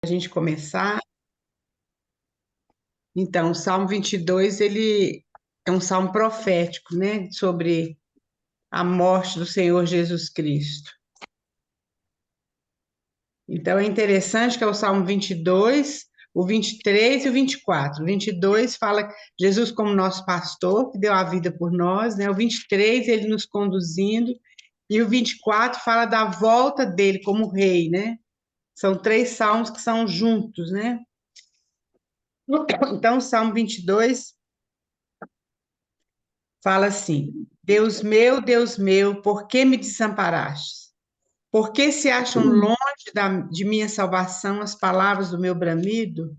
A gente começar. Então, o Salmo 22, ele é um salmo profético, né, sobre a morte do Senhor Jesus Cristo. Então, é interessante que é o Salmo 22, o 23 e o 24. O 22 fala Jesus como nosso pastor, que deu a vida por nós, né? O 23, ele nos conduzindo, e o 24 fala da volta dele como rei, né? São três salmos que são juntos, né? Então, o Salmo 22 fala assim: Deus meu, por que me desamparaste? Por que se acham longe de minha salvação as palavras do meu bramido?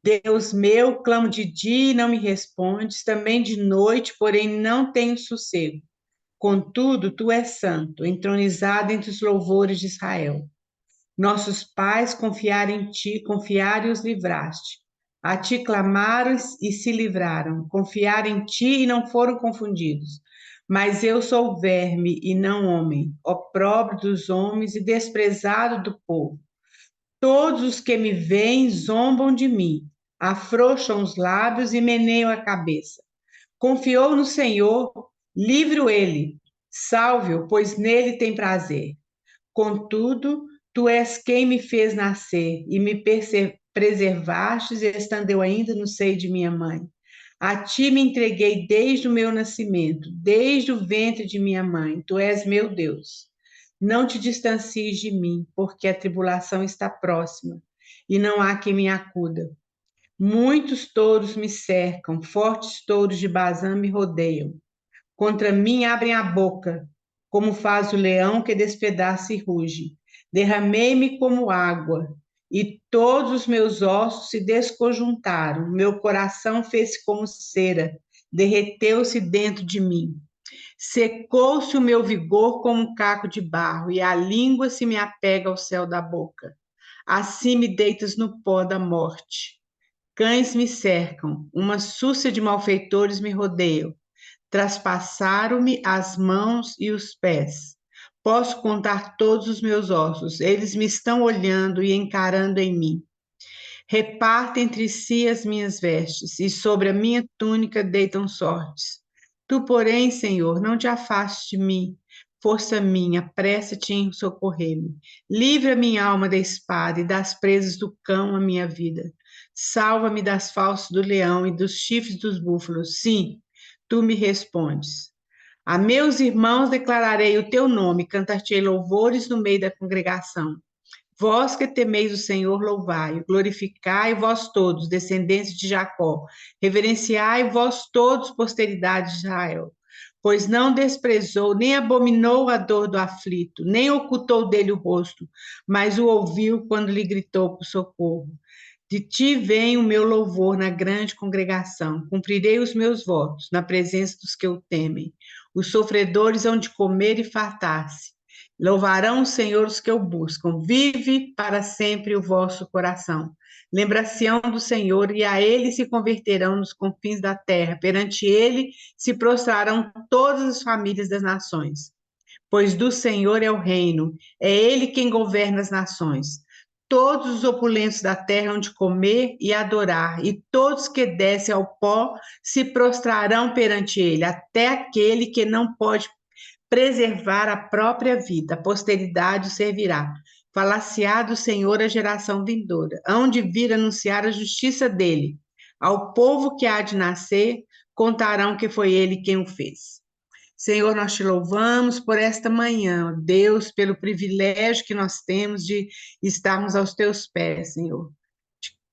Deus meu, clamo de dia e não me respondes, também de noite, porém não tenho sossego. Contudo, tu és santo, entronizado entre os louvores de Israel. Nossos pais confiaram em ti, confiaram e os livraste. A ti clamaram e se livraram, confiaram em ti e não foram confundidos. Mas eu sou verme e não homem, opróbrio dos homens e desprezado do povo. Todos os que me veem zombam de mim, afrouxam os lábios e meneiam a cabeça. Confiou no Senhor, livre-o ele, salve-o, pois nele tem prazer. Contudo, tu és quem me fez nascer e me preservastes, estando eu ainda no seio de minha mãe. A ti me entreguei desde o meu nascimento, desde o ventre de minha mãe. Tu és meu Deus. Não te distancies de mim, porque a tribulação está próxima e não há quem me acuda. Muitos touros me cercam, fortes touros de Bazã me rodeiam. Contra mim abrem a boca, como faz o leão que despedaça e ruge. Derramei-me como água, e todos os meus ossos se desconjuntaram. Meu coração fez-se como cera, derreteu-se dentro de mim. Secou-se o meu vigor como um caco de barro, e a língua se me apega ao céu da boca. Assim me deitas no pó da morte. Cães me cercam, uma súcia de malfeitores me rodeiam. Traspassaram-me as mãos e os pés. Posso contar todos os meus ossos, eles me estão olhando e encarando em mim. Repartem entre si as minhas vestes, e sobre a minha túnica deitam sortes. Tu, porém, Senhor, não te afastes de mim. Força minha, apressa-te em socorrer-me. Livra minha alma da espada e das presas do cão a minha vida. Salva-me das falsas do leão e dos chifres dos búfalos. Sim, tu me respondes. A meus irmãos declararei o teu nome, cantar-te-ei louvores no meio da congregação. Vós que temeis o Senhor, louvai-o, glorificai vós todos, descendentes de Jacó, reverenciai vós todos, posteridade de Israel. Pois não desprezou, nem abominou a dor do aflito, nem ocultou dele o rosto, mas o ouviu quando lhe gritou por socorro. De ti vem o meu louvor na grande congregação, cumprirei os meus votos na presença dos que o temem. Os sofredores hão de comer e fartar-se. Louvarão o Senhor os que o buscam. Vive para sempre o vosso coração. Lembra-se-ão do Senhor e a ele se converterão nos confins da terra. Perante ele se prostrarão todas as famílias das nações. Pois do Senhor é o reino, é ele quem governa as nações. Todos os opulentos da terra hão de comer e adorar, e todos que descem ao pó se prostrarão perante ele, até aquele que não pode preservar a própria vida, a posteridade o servirá. Falar-se-á do Senhor a geração vindoura, hão de vir anunciar a justiça dele. Ao povo que há de nascer, contarão que foi ele quem o fez. Senhor, nós te louvamos por esta manhã, Deus, pelo privilégio que nós temos de estarmos aos teus pés, Senhor.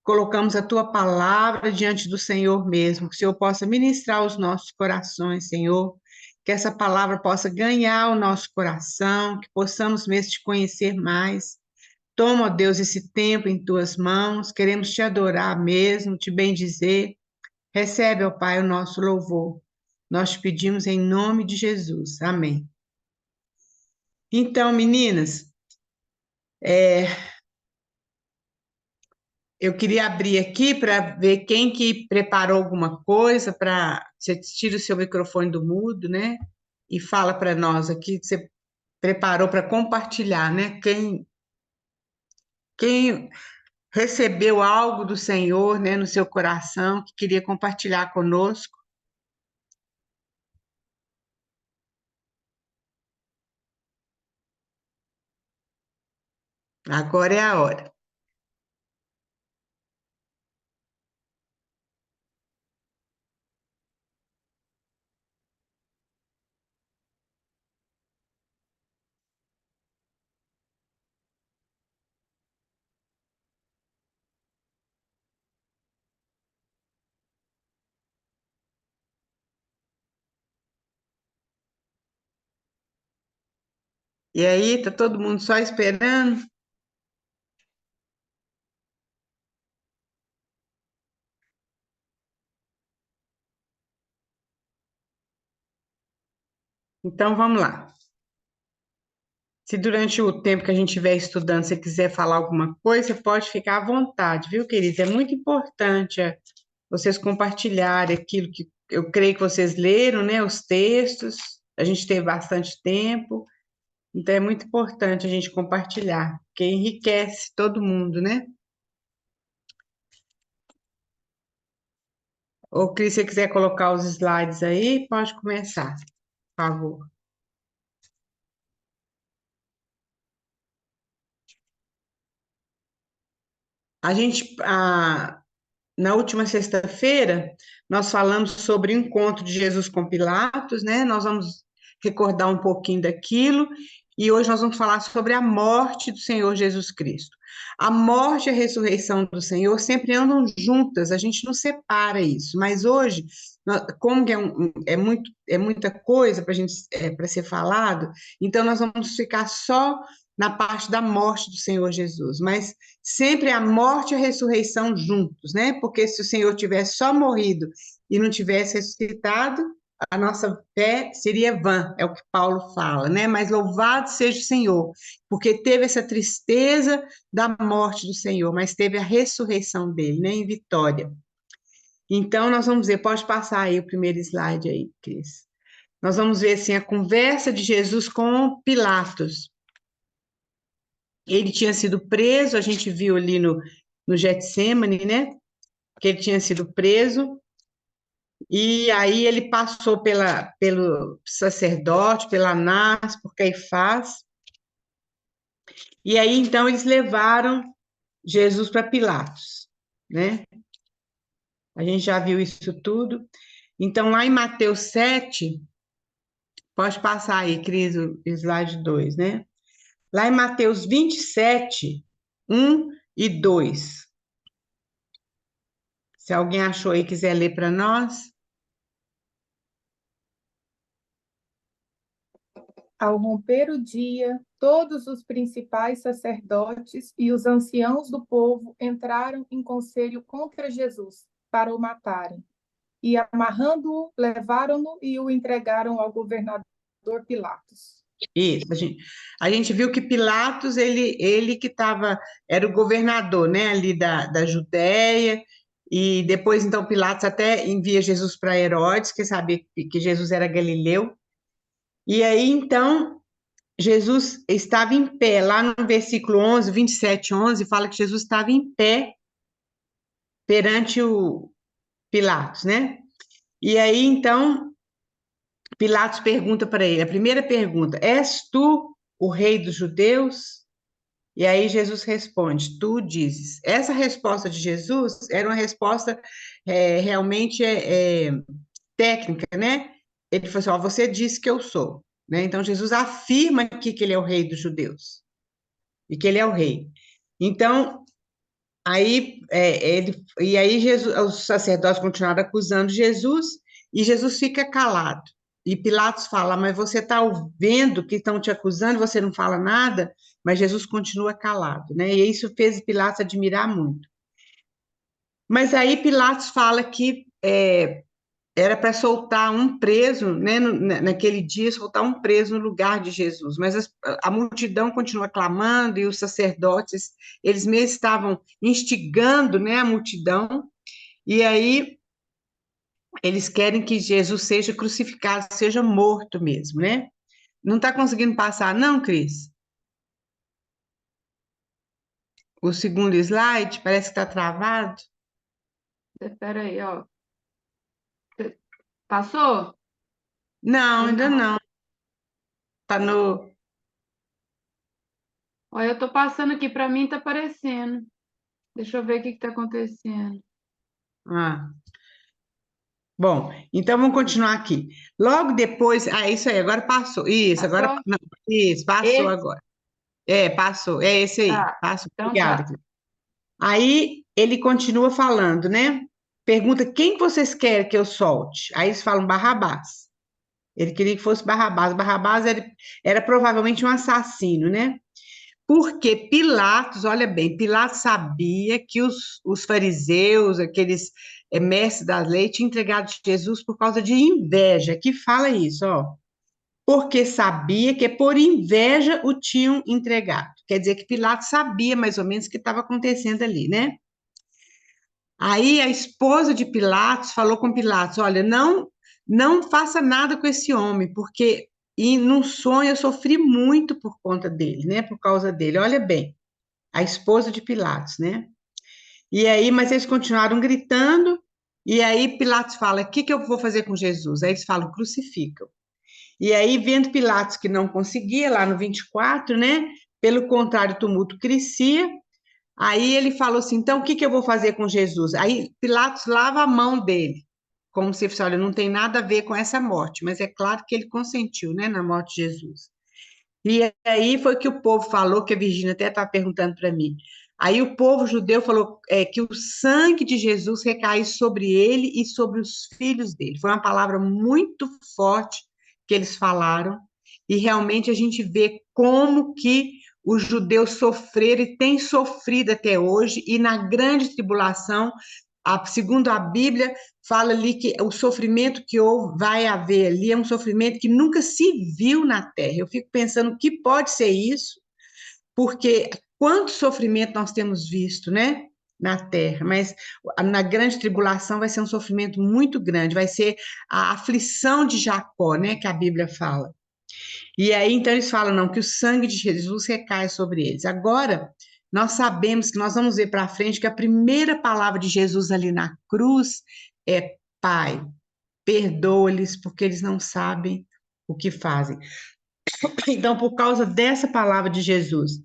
Colocamos a tua palavra diante do Senhor mesmo, que o Senhor possa ministrar os nossos corações, Senhor, que essa palavra possa ganhar o nosso coração, que possamos mesmo te conhecer mais. Toma, ó Deus, esse tempo em tuas mãos, queremos te adorar mesmo, te bendizer. Recebe, ó Pai, o nosso louvor. Nós te pedimos em nome de Jesus. Amém. Então, meninas, eu queria abrir aqui para ver quem que preparou alguma coisa para você tira o seu microfone do mudo, né? E fala para nós aqui que você preparou para compartilhar, né? Quem recebeu algo do Senhor, né, no seu coração, que queria compartilhar conosco. Agora é a hora. E aí, tá todo mundo só esperando? Então vamos lá. Se durante o tempo que a gente estiver estudando, você quiser falar alguma coisa, pode ficar à vontade, viu, querida? É muito importante vocês compartilharem aquilo que eu creio que vocês leram, né? Os textos. A gente teve bastante tempo, então é muito importante a gente compartilhar, porque enriquece todo mundo, né? Ou Cris, se você quiser colocar os slides aí, pode começar, por favor. A gente, na última sexta-feira, nós falamos sobre o encontro de Jesus com Pilatos, né? Nós vamos recordar um pouquinho daquilo, e hoje nós vamos falar sobre a morte do Senhor Jesus Cristo. A morte e a ressurreição do Senhor sempre andam juntas, a gente não separa isso, mas hoje, como que é muita coisa para gente, para ser falado, então nós vamos ficar só na parte da morte do Senhor Jesus, mas sempre a morte e a ressurreição juntos, né? Porque se o Senhor tivesse só morrido e não tivesse ressuscitado, a nossa fé seria vã, é o que Paulo fala, né? Mas louvado seja o Senhor, porque teve essa tristeza da morte do Senhor, mas teve a ressurreição dele, né? Em vitória. Então, nós vamos ver, pode passar aí o primeiro slide aí, Cris. Nós vamos ver, assim, a conversa de Jesus com Pilatos. Ele tinha sido preso, a gente viu ali no Getsemane, né? Que ele tinha sido preso, e aí ele passou pelo sacerdote, pela Anás, por Caifás, e aí então eles levaram Jesus para Pilatos, né? A gente já viu isso tudo. Então, lá em Mateus 7, pode passar aí, Cris, o slide 2, né? Lá em Mateus 27, 1 e 2. Se alguém achou aí e quiser ler para nós. Ao romper o dia, todos os principais sacerdotes e os anciãos do povo entraram em conselho contra Jesus para o matarem. E, amarrando-o, levaram-no e o entregaram ao governador Pilatos. Isso, a gente viu que Pilatos, ele que estava, era o governador, né, ali da Judéia, e depois, então, Pilatos até envia Jesus para Herodes, que sabia que Jesus era galileu, e aí, então, Jesus estava em pé, lá no versículo 11, 27, 11, fala que Jesus estava em pé perante o Pilatos, né? E aí, então, Pilatos pergunta para ele, a primeira pergunta, és tu o rei dos judeus? E aí Jesus responde, tu dizes. Essa resposta de Jesus era uma resposta realmente técnica, né? Ele falou assim, ó, você disse que eu sou, né? Então Jesus afirma aqui que ele é o rei dos judeus e que ele é o rei. Então, e aí Jesus, os sacerdotes continuaram acusando Jesus e Jesus fica calado. E Pilatos fala, mas você está vendo que estão te acusando, você não fala nada, mas Jesus continua calado, né? E isso fez Pilatos admirar muito. Mas aí Pilatos fala que era para soltar um preso, né? Naquele dia, soltar um preso no lugar de Jesus. Mas a multidão continua clamando e os sacerdotes, eles mesmo estavam instigando, né, a multidão. E aí eles querem que Jesus seja crucificado, seja morto mesmo, né? Não está conseguindo passar, não, Cris? o segundo slide, parece que está travado. Espera aí, ó. Passou? Não, Ou ainda não? não. Está no. Olha, eu tô passando aqui, para mim tá aparecendo. Deixa eu ver o que está acontecendo. Ah, bom, então vamos continuar aqui. Logo depois. Ah, isso aí, agora passou. Isso, agora. Passou? Não, isso, passou Esse? agora. É, passou. É esse aí. Tá. Passou. Então Obrigada. tá. Aí ele continua falando, né? Pergunta quem vocês querem que eu solte? Aí eles falam Barrabás. Ele queria que fosse Barrabás. Barrabás era provavelmente um assassino, né? Porque Pilatos, olha bem, Pilatos sabia que os fariseus, aqueles mestres da lei, tinham entregado Jesus por causa de inveja. Que fala isso, ó. Porque sabia que por inveja o tinham entregado. Quer dizer que Pilatos sabia mais ou menos o que estava acontecendo ali, né? Aí a esposa de Pilatos falou com Pilatos: olha, não faça nada com esse homem, porque num sonho eu sofri muito por conta dele, né? Por causa dele. Olha bem, a esposa de Pilatos, né? E aí, mas eles continuaram gritando, e aí Pilatos fala: o que que eu vou fazer com Jesus? Aí eles falam: crucificam. E aí, vendo Pilatos que não conseguia, lá no 24, né? Pelo contrário, o tumulto crescia. Aí ele falou assim: então o que que eu vou fazer com Jesus? Aí Pilatos lava a mão dele, como se fosse: olha, não tem nada a ver com essa morte, mas é claro que ele consentiu, né, na morte de Jesus. E aí foi que o povo falou, que a Virgínia até estava perguntando para mim. Aí o povo judeu falou que o sangue de Jesus recai sobre ele e sobre os filhos dele. Foi uma palavra muito forte que eles falaram, e realmente a gente vê como que os judeus sofreram e têm sofrido até hoje, e na grande tribulação, segundo a Bíblia, fala ali que o sofrimento que vai haver ali é um sofrimento que nunca se viu na Terra. Eu fico pensando o que pode ser isso, porque quanto sofrimento nós temos visto, né? Na terra, mas na grande tribulação vai ser um sofrimento muito grande, vai ser a aflição de Jacó, né? Que a Bíblia fala. E aí, então, eles falam, não, que o sangue de Jesus recai sobre eles. Agora, nós sabemos que nós vamos ver para frente que a primeira palavra de Jesus ali na cruz é Pai, perdoa-lhes, porque eles não sabem o que fazem. Então, por causa dessa palavra de Jesus,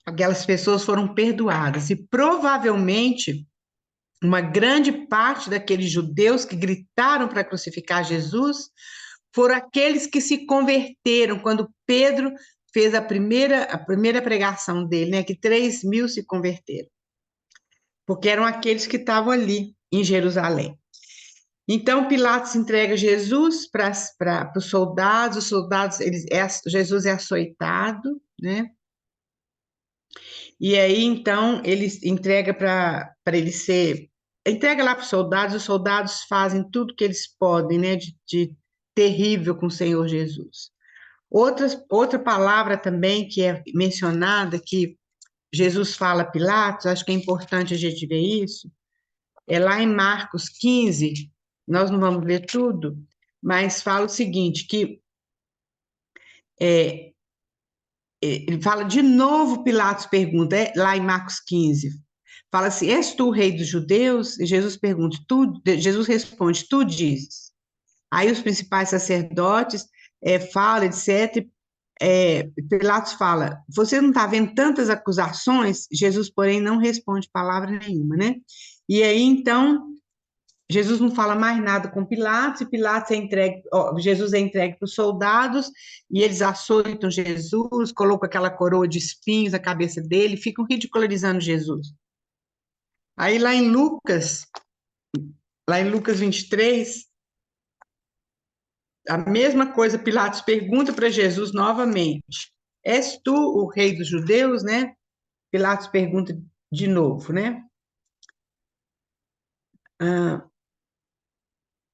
aquelas pessoas foram perdoadas. E provavelmente uma grande parte daqueles judeus que gritaram para crucificar Jesus foram aqueles que se converteram quando Pedro fez a primeira pregação dele, né? Que 3.000 se converteram, porque eram aqueles que estavam ali em Jerusalém. Então Pilatos entrega Jesus para os soldados, Jesus é açoitado, né? E aí então ele entrega para ele ser, entrega lá para os soldados fazem tudo que eles podem, né? De terrível com o Senhor Jesus. Outra palavra também que é mencionada, que Jesus fala a Pilatos, acho que é importante a gente ver isso, é lá em Marcos 15, nós não vamos ler tudo, mas fala o seguinte, que é, ele fala de novo, Pilatos pergunta, lá em Marcos 15, fala assim, és tu o rei dos judeus? E Jesus responde, tu dizes. Aí os principais sacerdotes falam, etc., Pilatos fala, você não está vendo tantas acusações? Jesus, porém, não responde palavra nenhuma, né? E aí, então, Jesus não fala mais nada com Pilatos, e Pilatos Jesus é entregue para os soldados, e eles açoitam Jesus, colocam aquela coroa de espinhos na cabeça dele, ficam ridicularizando Jesus. Aí lá em Lucas 23, a mesma coisa, Pilatos pergunta para Jesus novamente: és tu o rei dos judeus, né? Pilatos pergunta de novo, né? Ah,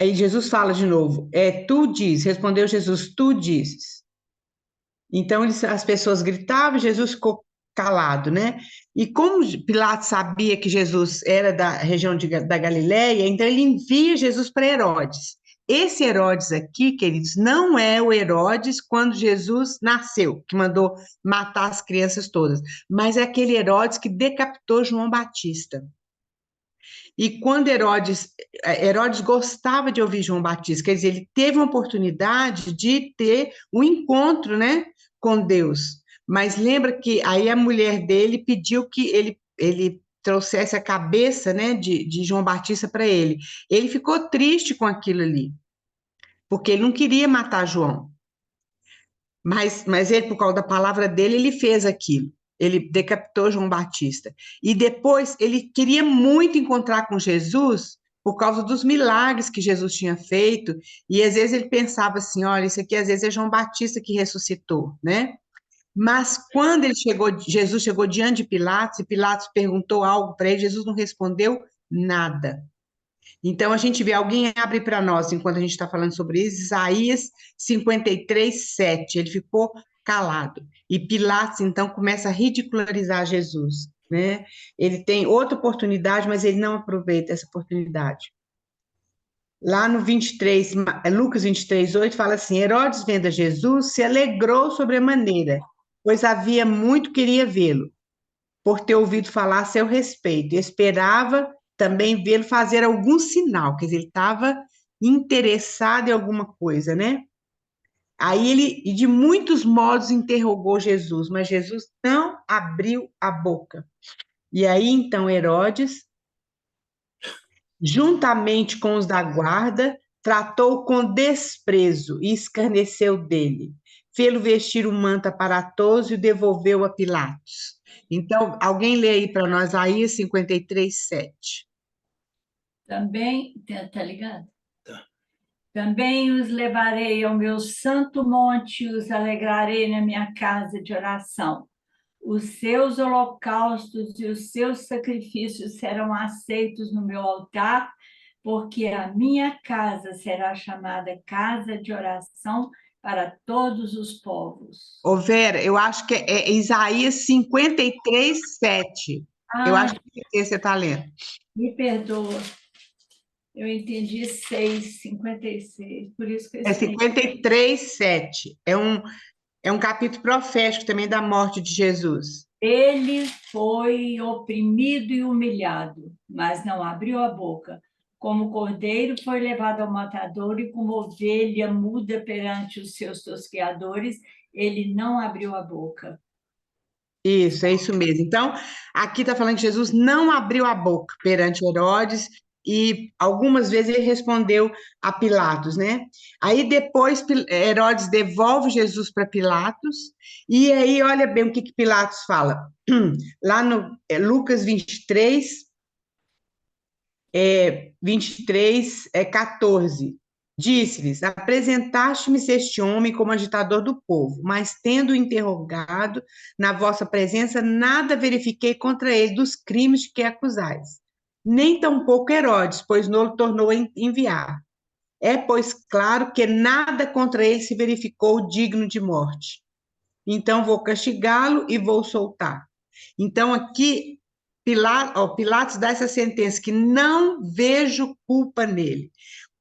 aí Jesus fala de novo: tu dizes, respondeu Jesus, tu dizes. Então as pessoas gritavam, Jesus ficou calado, né? E como Pilatos sabia que Jesus era da região da Galileia, então ele envia Jesus para Herodes. esse Herodes aqui, queridos, não é o Herodes quando Jesus nasceu, que mandou matar as crianças todas, mas é aquele Herodes que decapitou João Batista. E quando Herodes gostava de ouvir João Batista, quer dizer, ele teve uma oportunidade de ter um encontro, né, com Deus. Mas lembra que aí a mulher dele pediu que ele trouxesse a cabeça, né, de João Batista para ele. Ele ficou triste com aquilo ali, porque ele não queria matar João. Mas ele, por causa da palavra dele, ele fez aquilo. Ele decapitou João Batista. E depois ele queria muito encontrar com Jesus por causa dos milagres que Jesus tinha feito. E às vezes ele pensava assim: olha, isso aqui às vezes é João Batista que ressuscitou, né? Mas quando Jesus chegou diante de Pilatos, e Pilatos perguntou algo para ele, Jesus não respondeu nada. Então, a gente vê, alguém abre para nós, enquanto a gente está falando sobre isso, Isaías 53, 7. Ele ficou calado. E Pilatos, então, começa a ridicularizar Jesus, né? Ele tem outra oportunidade, mas ele não aproveita essa oportunidade. Lá no 23, Lucas 23, 8, fala assim: Herodes, vendo a Jesus, se alegrou sobremaneira, pois havia muito queria vê-lo por ter ouvido falar a seu respeito. E esperava também vê-lo fazer algum sinal, quer dizer, ele estava interessado em alguma coisa, né? Aí ele, e de muitos modos, interrogou Jesus, mas Jesus não abriu a boca. E aí, então, Herodes, juntamente com os da guarda, tratou com desprezo e escarneceu dele. Fê-lo vestir o manto aparatoso e o devolveu a Pilatos. Então, alguém lê aí para nós, Isaías 53, 7. Também, tá ligado? Também os levarei ao meu santo monte e os alegrarei na minha casa de oração. Os seus holocaustos e os seus sacrifícios serão aceitos no meu altar, porque a minha casa será chamada casa de oração para todos os povos. Ô, Vera, eu acho que é Isaías 53, 7. Eu Ah, acho que esse você está lendo. me perdoa. Eu entendi 56, por isso que eu É estranhei. 53, 7. É um capítulo profético também da morte de Jesus. Ele foi oprimido e humilhado, mas não abriu a boca. Como cordeiro foi levado ao matador e como ovelha muda perante os seus tosqueadores, ele não abriu a boca. Isso, é isso mesmo. Então, aqui está falando que Jesus não abriu a boca perante Herodes e algumas vezes ele respondeu a Pilatos, né? Aí depois Herodes devolve Jesus para Pilatos e aí olha bem o que Pilatos fala. Lá no Lucas 23, 14. Disse-lhes: Apresentaste-me este homem como agitador do povo, mas tendo interrogado na vossa presença, nada verifiquei contra ele dos crimes de que acusais. Nem tampouco Herodes, pois não tornou a enviar. É, pois, claro que nada contra ele se verificou digno de morte. Então vou castigá-lo e vou soltar. Então aqui Pilatos dá essa sentença que não vejo culpa nele.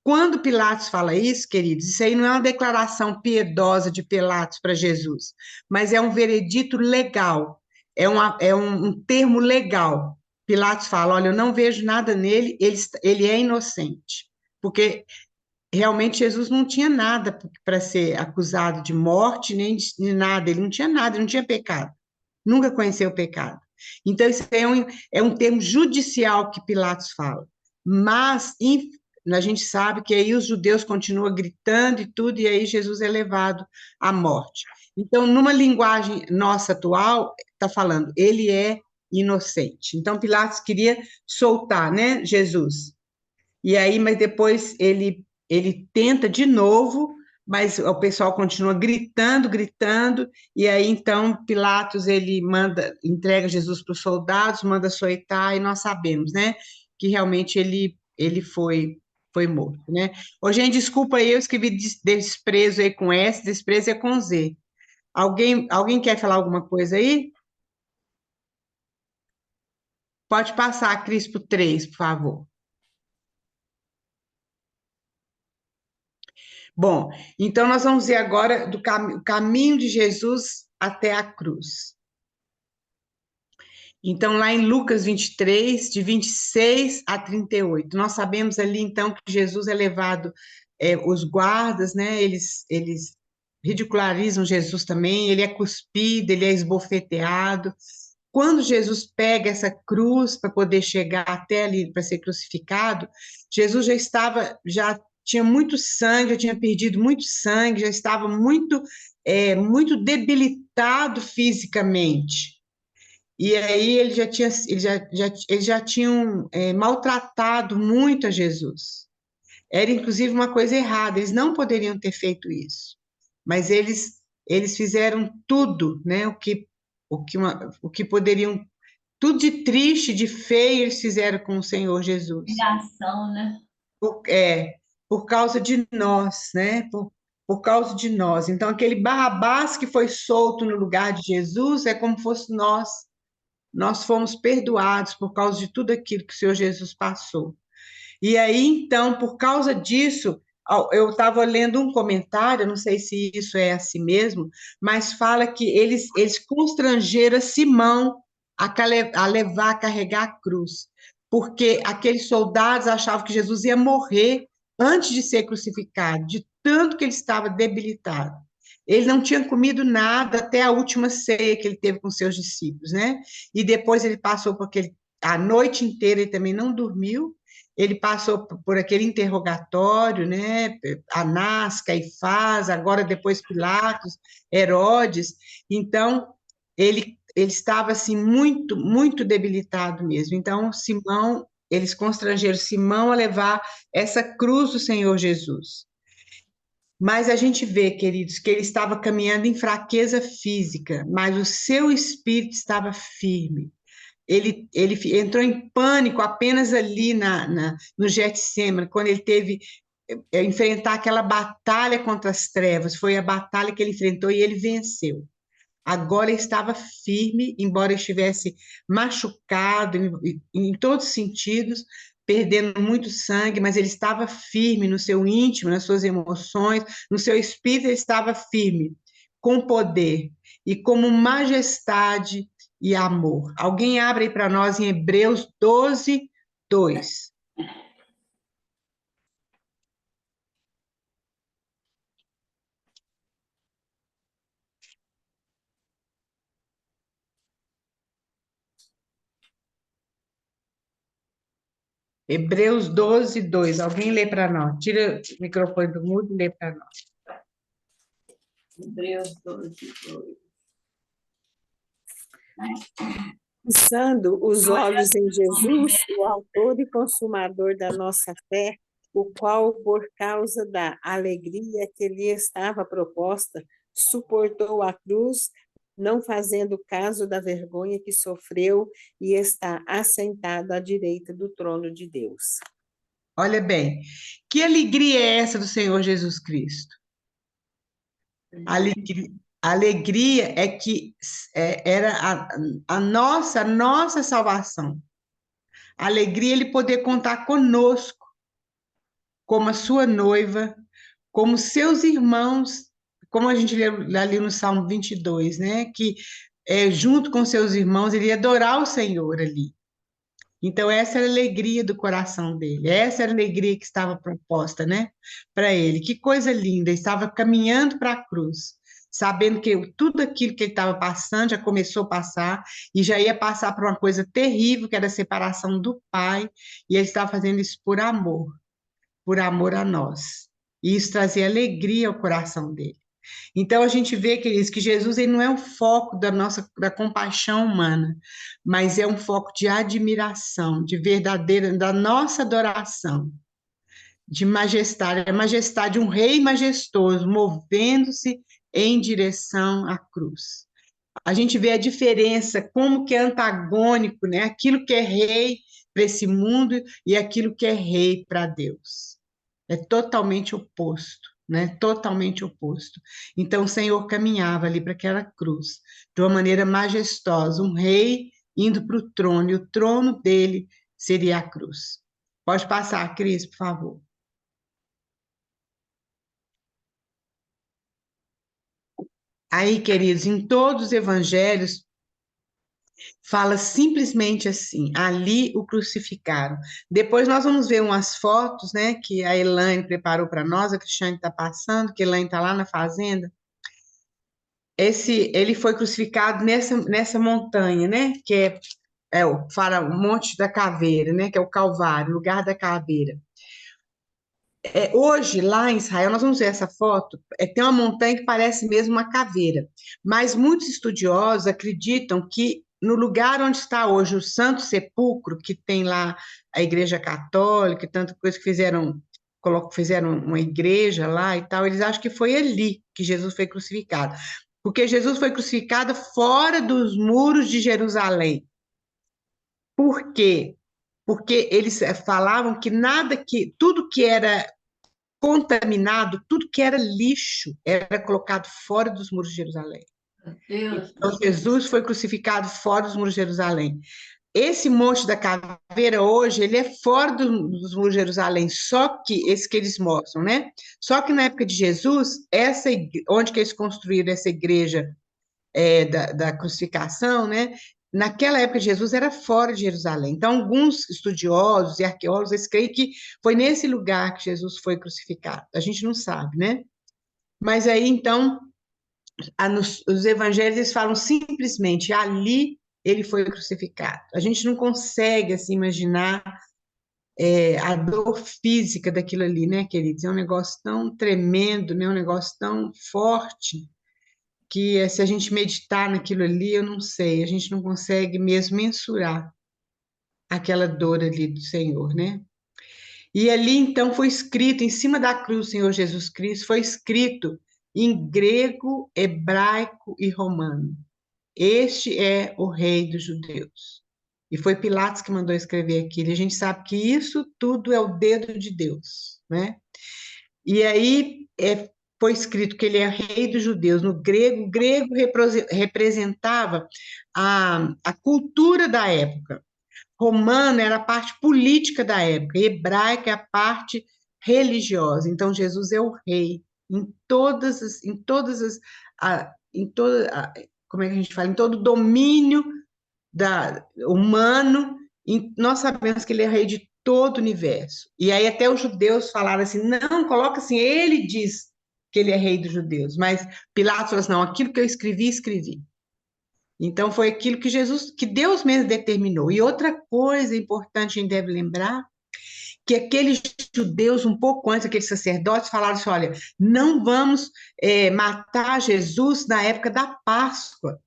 Quando Pilatos fala isso, queridos, isso aí não é uma declaração piedosa de Pilatos para Jesus, mas é um veredito legal, é um termo legal. Pilatos fala: olha, eu não vejo nada nele, ele é inocente, porque realmente Jesus não tinha nada para ser acusado de morte, nem de nada, ele não tinha nada, ele não tinha pecado, nunca conheceu o pecado. Então, isso é um termo judicial que Pilatos fala. Mas a gente sabe que aí os judeus continuam gritando e tudo, e aí Jesus é levado à morte. Então, numa linguagem nossa atual, está falando, ele é inocente. Então, Pilatos queria soltar, né, Jesus. E aí, mas depois ele tenta de novo, mas o pessoal continua gritando, gritando, e aí então Pilatos ele entrega Jesus para os soldados, manda açoitar, e nós sabemos, né, que realmente ele foi morto, né? Ô, gente, desculpa aí, eu escrevi desprezo aí com S, desprezo é com Z. Alguém quer falar alguma coisa aí? Pode passar, Cris, para o 3, por favor. Bom, então nós vamos ver agora o caminho de Jesus até a cruz. Então, lá em Lucas 23, de 26 a 38, nós sabemos ali, então, que Jesus é levado, os guardas, né, eles ridicularizam Jesus também, ele é cuspido, ele é esbofeteado. Quando Jesus pega essa cruz para poder chegar até ali para ser crucificado, Jesus já tinha muito sangue, já tinha perdido muito sangue, já estava muito debilitado fisicamente. E aí eles já tinham maltratado muito a Jesus. Era inclusive uma coisa errada, eles não poderiam ter feito isso. Mas eles fizeram tudo, né? O que poderiam, tudo de triste, de feio, eles fizeram com o Senhor Jesus. Humilhação, né? Por causa de nós, né? Por causa de nós. Então, aquele Barrabás que foi solto no lugar de Jesus é como fosse nós fomos perdoados por causa de tudo aquilo que o Senhor Jesus passou. E aí, então, por causa disso, eu estava lendo um comentário, não sei se isso é assim mesmo, mas fala que eles constrangeram Simão a levar, a carregar a cruz, porque aqueles soldados achavam que Jesus ia morrer antes de ser crucificado, de tanto que ele estava debilitado. Ele não tinha comido nada até a última ceia que ele teve com seus discípulos, né? E depois ele passou a noite inteira, ele também não dormiu, ele passou por aquele interrogatório, né? Anás, Caifás, agora depois Pilatos, Herodes. Então, ele estava assim muito debilitado mesmo. Então, eles constrangeram Simão a levar essa cruz do Senhor Jesus. Mas a gente vê, queridos, que ele estava caminhando em fraqueza física, mas o seu espírito estava firme. Ele entrou em pânico apenas ali no Getsemane, quando ele teve enfrentar aquela batalha contra as trevas. Foi a batalha que ele enfrentou e ele venceu. Agora ele estava firme, embora estivesse machucado em todos os sentidos, perdendo muito sangue, mas ele estava firme no seu íntimo, nas suas emoções, no seu espírito ele estava firme, com poder e como majestade e amor. Alguém abre para nós em Hebreus 12, 2. Hebreus 12, 2. Alguém lê para nós. Tira o microfone do mudo e lê para nós. Hebreus 12, 2. Fixando os olhos em Jesus, o autor e consumador da nossa fé, o qual, por causa da alegria que lhe estava proposta, suportou a cruz, não fazendo caso da vergonha que sofreu, e está assentado à direita do trono de Deus. Olha bem, que alegria é essa do Senhor Jesus Cristo? A alegria é que era a nossa salvação. A alegria é ele poder contar conosco, como a sua noiva, como seus irmãos, como a gente lê ali no Salmo 22, né? Que junto com seus irmãos ele ia adorar o Senhor ali. Então, essa era a alegria do coração dele, essa era a alegria que estava proposta, né, para ele. Que coisa linda, ele estava caminhando para a cruz, sabendo que tudo aquilo que ele estava passando já começou a passar e já ia passar por uma coisa terrível, que era a separação do Pai, e ele estava fazendo isso por amor a nós. E isso trazia alegria ao coração dele. Então a gente vê, queridos, que Jesus ele não é o foco da compaixão humana, mas é um foco de admiração, de verdadeira, da nossa adoração, de majestade, a majestade de um rei majestoso, movendo-se em direção à cruz. A gente vê a diferença, como que é antagônico, né? Aquilo que é rei para esse mundo e aquilo que é rei para Deus. É totalmente oposto, né? Totalmente oposto. Então o Senhor caminhava ali para aquela cruz, de uma maneira majestosa, um rei indo para o trono, e o trono dele seria a cruz. Pode passar, Cris, por favor. Aí, queridos, em todos os evangelhos, fala simplesmente assim: ali o crucificaram. Depois nós vamos ver umas fotos, né, que a Elaine preparou para nós, a Cristiane está passando, que a Elaine está lá na fazenda. Ele foi crucificado nessa montanha, né, que fala o Monte da Caveira, né, que é o Calvário, o lugar da caveira. Hoje, lá em Israel, nós vamos ver essa foto, tem uma montanha que parece mesmo uma caveira, mas muitos estudiosos acreditam que no lugar onde está hoje o Santo Sepulcro, que tem lá a Igreja Católica, tanta coisa que fizeram uma igreja lá e tal, eles acham que foi ali que Jesus foi crucificado, porque Jesus foi crucificado fora dos muros de Jerusalém. Por quê? Porque eles falavam que tudo que era contaminado, tudo que era lixo era colocado fora dos muros de Jerusalém. Deus. Então, Jesus foi crucificado fora dos muros de Jerusalém. Esse Monte da Caveira hoje, ele é fora dos muros de Jerusalém, só que esse que eles mostram, né? Só que na época de Jesus, onde que eles construíram essa igreja da crucificação, né? Naquela época de Jesus era fora de Jerusalém. Então, alguns estudiosos e arqueólogos eles creem que foi nesse lugar que Jesus foi crucificado. A gente não sabe, né? Mas aí, então, os evangelhos eles falam simplesmente ali ele foi crucificado. A gente não consegue assim imaginar a dor física daquilo ali, né, queridos? É um negócio tão tremendo, né? Um negócio tão forte que se a gente meditar naquilo ali, eu não sei, a gente não consegue mesmo mensurar aquela dor ali do Senhor, né? E ali então foi escrito, em cima da cruz, o Senhor Jesus Cristo, foi escrito em grego, hebraico e romano: Este é o Rei dos Judeus. E foi Pilatos que mandou escrever aquilo. E a gente sabe que isso tudo é o dedo de Deus, né? E aí foi escrito que ele é rei dos judeus. No grego, o grego representava a cultura da época. Romano era a parte política da época. Hebraica é a parte religiosa. Então, Jesus é o rei como é que a gente fala? Em todo domínio humano, nós sabemos que ele é rei de todo o universo. E aí até os judeus falaram assim, não, coloca assim, ele diz que ele é rei dos judeus, mas Pilatos falou assim, não, aquilo que eu escrevi, escrevi. Então foi aquilo que Deus mesmo determinou. E outra coisa importante a gente deve lembrar, que aqueles judeus, um pouco antes, aqueles sacerdotes, falaram assim, olha, não vamos matar Jesus na época da Páscoa,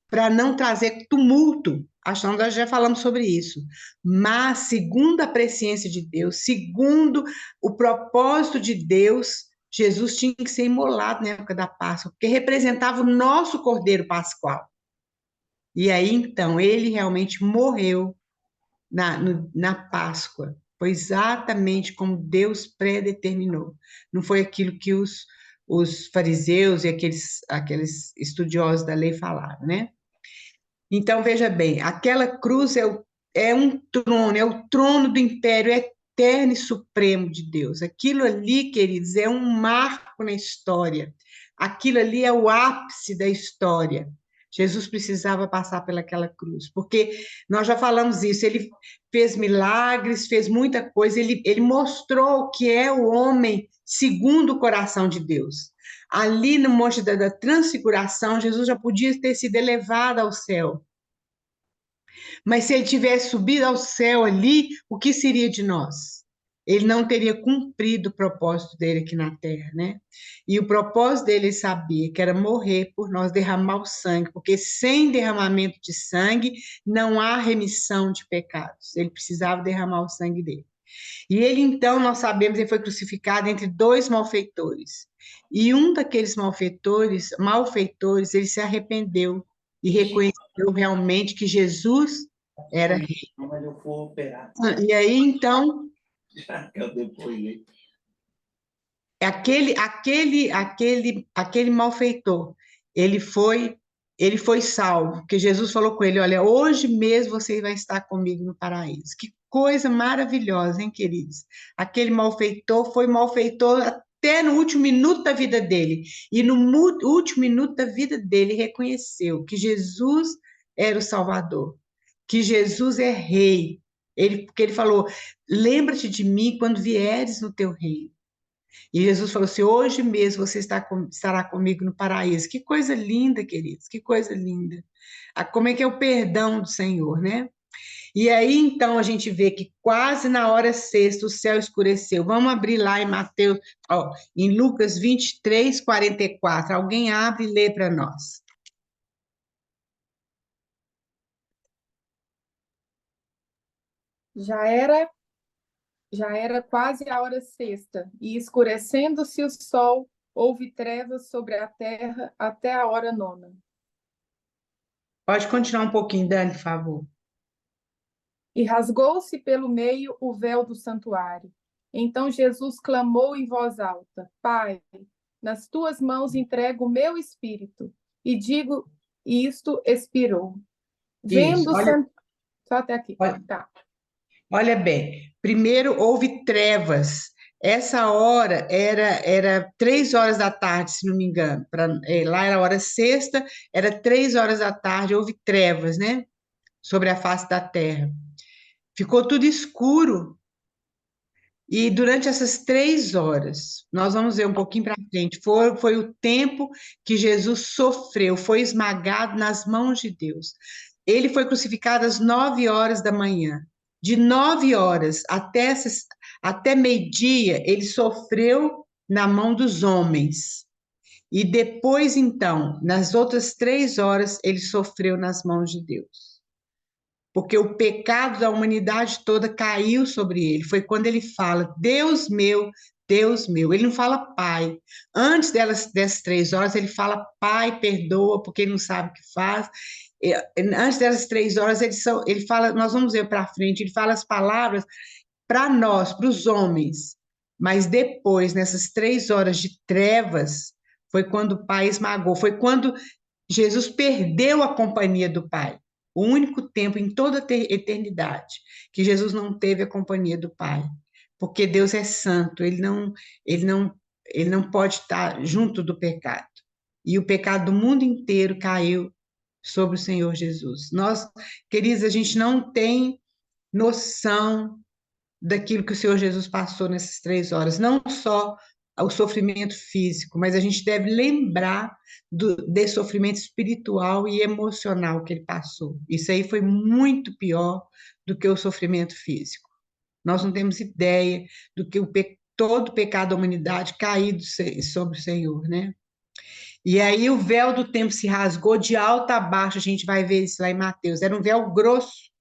para não trazer tumulto. Acho que nós já falamos sobre isso. Mas, segundo a presciência de Deus, segundo o propósito de Deus, Jesus tinha que ser imolado na época da Páscoa, porque representava o nosso Cordeiro Pascual. E aí, então, ele realmente morreu na Páscoa. Foi exatamente como Deus predeterminou. Não foi aquilo que os fariseus e aqueles estudiosos da lei falaram, né? Então, veja bem, aquela cruz é um trono, é o trono do império eterno e supremo de Deus. Aquilo ali, queridos, é um marco na história. Aquilo ali é o ápice da história. Jesus precisava passar pelaquela cruz, porque nós já falamos isso, ele fez milagres, fez muita coisa, ele mostrou o que é o homem segundo o coração de Deus. Ali no Monte da Transfiguração, Jesus já podia ter sido elevado ao céu. Mas se ele tivesse subido ao céu ali, o que seria de nós? Ele não teria cumprido o propósito dele aqui na terra, né? E o propósito dele, ele sabia que era morrer por nós, derramar o sangue, porque sem derramamento de sangue não há remissão de pecados. Ele precisava derramar o sangue dele. E ele, então, nós sabemos, ele foi crucificado entre dois malfeitores. E um daqueles malfeitores, ele se arrependeu e reconheceu realmente que Jesus era rei. Mas eu vou operar. E aí, então, Já que eu depois. aquele malfeitor, ele foi salvo, porque Jesus falou com ele, olha, hoje mesmo você vai estar comigo no paraíso. Que coisa maravilhosa, hein, queridos? Aquele malfeitor foi malfeitor até no último minuto da vida dele. E no último minuto da vida dele, reconheceu que Jesus era o Salvador, que Jesus é rei. Porque ele falou, lembra-te de mim quando vieres no teu reino. E Jesus falou assim, hoje mesmo você estará comigo no paraíso. Que coisa linda, queridos, que coisa linda. Como é que é o perdão do Senhor, né? E aí, então, a gente vê que quase na hora sexta o céu escureceu. Vamos abrir lá em Mateus, ó, em Lucas 23, 44. Alguém abre e lê para nós. Já era quase a hora sexta, e escurecendo-se o sol, houve trevas sobre a terra até a hora nona. Pode continuar um pouquinho, Dani, por favor. E rasgou-se pelo meio o véu do santuário. Então Jesus clamou em voz alta: Pai, nas tuas mãos entrego o meu espírito. E digo, isto expirou. Isso, Vendo o olha, Só até aqui. olha, Tá. olha bem. Primeiro houve trevas. Essa hora era 3 horas da tarde, se não me engano. Lá era hora sexta, era 3 horas da tarde, houve trevas, né? Sobre a face da terra. Ficou tudo escuro. E durante essas 3 horas, nós vamos ver um pouquinho para frente, foi o tempo que Jesus sofreu, foi esmagado nas mãos de Deus. Ele foi crucificado às 9 horas da manhã. De 9 horas até meio-dia, ele sofreu na mão dos homens. E depois, então, nas outras 3 horas, ele sofreu nas mãos de Deus. Porque o pecado da humanidade toda caiu sobre ele. Foi quando ele fala, Deus meu, Deus meu. Ele não fala Pai. Antes dessas 3 horas, ele fala Pai, perdoa, porque ele não sabe o que faz. Antes dessas 3 horas, ele fala, nós vamos ver para frente, ele fala as palavras para nós, para os homens. Mas depois, nessas 3 horas de trevas, foi quando o Pai esmagou, foi quando Jesus perdeu a companhia do Pai. O único tempo em toda a eternidade que Jesus não teve a companhia do Pai. Porque Deus é santo, ele não, ele não pode estar junto do pecado. E o pecado do mundo inteiro caiu sobre o Senhor Jesus. Nós, queridos, a gente não tem noção daquilo que o Senhor Jesus passou nessas 3 horas, não só o sofrimento físico, mas a gente deve lembrar desse sofrimento espiritual e emocional que ele passou. Isso aí foi muito pior do que o sofrimento físico. Nós não temos ideia do que todo o pecado da humanidade caído sobre o Senhor, né? E aí o véu do templo se rasgou de alto a baixo, a gente vai ver isso lá em Mateus, era um véu grosso.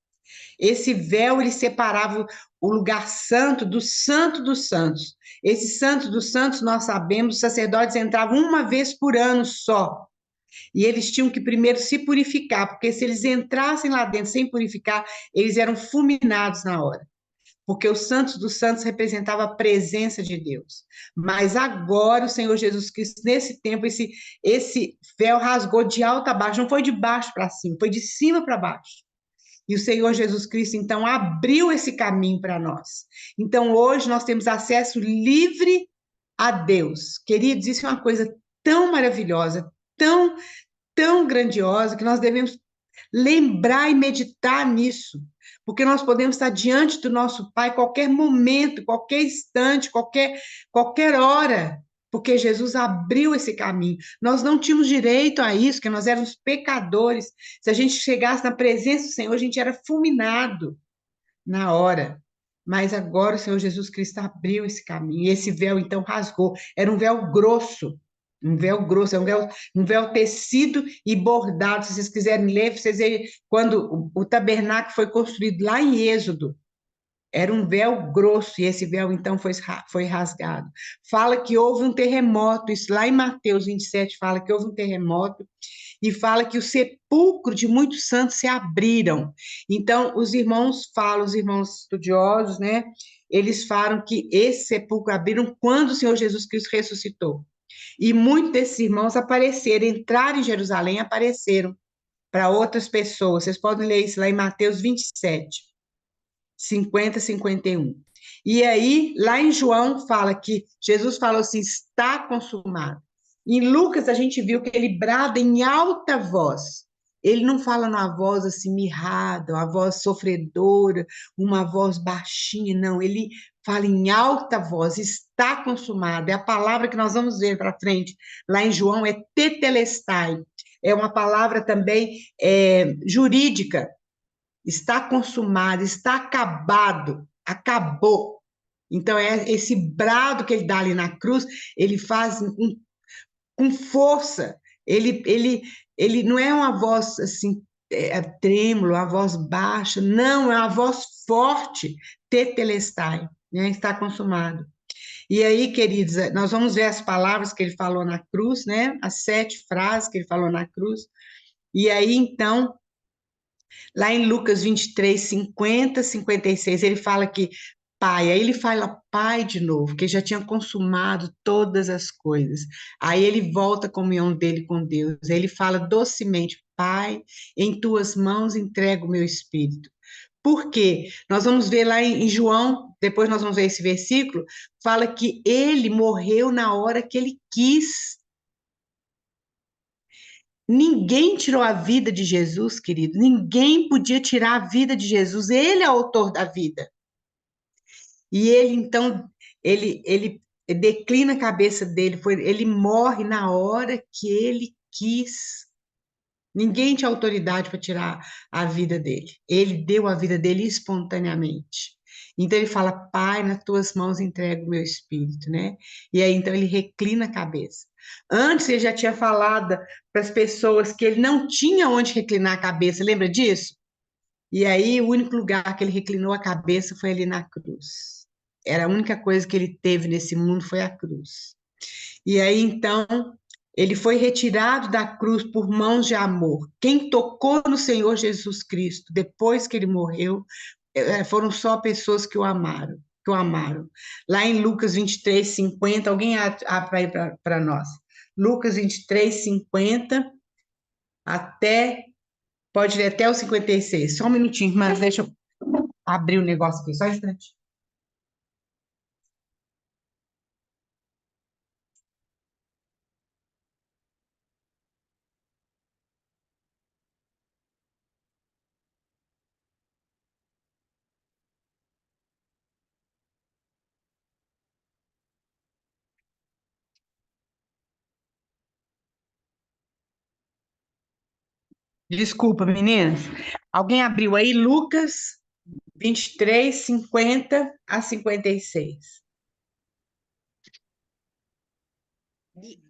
Esse véu, ele separava o lugar santo dos santos. Esse santo dos santos, nós sabemos, os sacerdotes entravam uma vez por ano só. E eles tinham que primeiro se purificar, porque se eles entrassem lá dentro sem purificar, eles eram fulminados na hora. Porque os santos dos santos representava a presença de Deus. Mas agora o Senhor Jesus Cristo, nesse tempo, esse véu rasgou de alto a baixo, não foi de baixo para cima, foi de cima para baixo. E o Senhor Jesus Cristo, então, abriu esse caminho para nós. Então, hoje, nós temos acesso livre a Deus. Queridos, isso é uma coisa tão maravilhosa, tão, tão grandiosa, que nós devemos lembrar e meditar nisso. Porque nós podemos estar diante do nosso Pai qualquer momento, qualquer instante, qualquer hora, porque Jesus abriu esse caminho. Nós não tínhamos direito a isso, porque nós éramos pecadores. Se a gente chegasse na presença do Senhor, a gente era fulminado na hora. Mas agora o Senhor Jesus Cristo abriu esse caminho, e esse véu então rasgou. Era um véu grosso, um véu tecido e bordado. Se vocês quiserem ler, vocês verem quando o tabernáculo foi construído lá em Êxodo. Era um véu grosso, e esse véu, então, foi rasgado. Fala que houve um terremoto, isso lá em Mateus 27 fala que houve um terremoto, e fala que o sepulcro de muitos santos se abriram. Então, os irmãos estudiosos, né, eles falam que esse sepulcro abriram quando o Senhor Jesus Cristo ressuscitou. E muitos desses irmãos apareceram, entraram em Jerusalém, apareceram para outras pessoas. Vocês podem ler isso lá em Mateus 27. 50, 51. E aí, lá em João, fala que Jesus falou assim, está consumado. Em Lucas, a gente viu que ele brada em alta voz. Ele não fala numa voz assim mirrada, uma voz sofredora, uma voz baixinha, não. Ele fala em alta voz, está consumado. É a palavra que nós vamos ver para frente, lá em João, é tetelestai. É uma palavra também jurídica. Está consumado, está acabado, acabou. Então, é esse brado que ele dá ali na cruz, ele faz com força. Ele não é uma voz assim, trêmula, uma voz baixa, não, é uma voz forte, tetelestai, né? Está consumado. E aí, queridos, nós vamos ver as palavras que ele falou na cruz, né? As 7 frases que ele falou na cruz. E aí, então, lá em Lucas 23, 50, 56, ele fala que Pai, aí ele fala Pai de novo, que já tinha consumado todas as coisas. Aí ele volta a comunhão dele com Deus. Aí ele fala docemente, Pai, em tuas mãos entrego o meu espírito. Por quê? Nós vamos ver lá em João, depois nós vamos ver esse versículo, fala que ele morreu na hora que ele quis. Ninguém tirou a vida de Jesus, querido. Ninguém podia tirar a vida de Jesus. Ele é o autor da vida. E ele, então, ele declina a cabeça dele, ele morre na hora que ele quis. Ninguém tinha autoridade para tirar a vida dele. Ele deu a vida dele espontaneamente. Então ele fala, Pai, nas tuas mãos entrego o meu espírito, né? E aí então ele reclina a cabeça. Antes ele já tinha falado para as pessoas que ele não tinha onde reclinar a cabeça, lembra disso? E aí o único lugar que ele reclinou a cabeça foi ali na cruz. Era a única coisa que ele teve nesse mundo foi a cruz. E aí então ele foi retirado da cruz por mãos de amor. Quem tocou no Senhor Jesus Cristo depois que ele morreu foram só pessoas que o amaram. Que o amaram. Lá em Lucas 23, 50, alguém abre para nós. Lucas 23, 50, até, pode ler até o 56. Só um minutinho, mas deixa eu abrir o negócio aqui, só um instante. Desculpa, meninas. Alguém abriu aí Lucas 23, 50 a 56.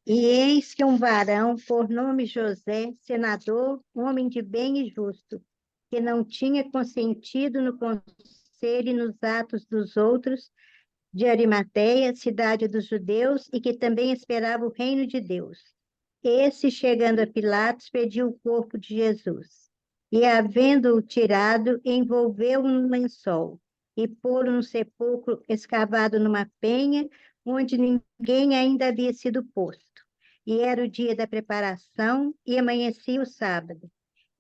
E eis que um varão, por nome José, senador, homem de bem e justo, que não tinha consentido no conselho e nos atos dos outros, de Arimateia, cidade dos judeus, e que também esperava o reino de Deus. Esse, chegando a Pilatos, pediu o corpo de Jesus. E, havendo-o tirado, envolveu-o num lençol e pô-lo num sepulcro escavado numa penha, onde ninguém ainda havia sido posto. E era o dia da preparação, e amanhecia o sábado.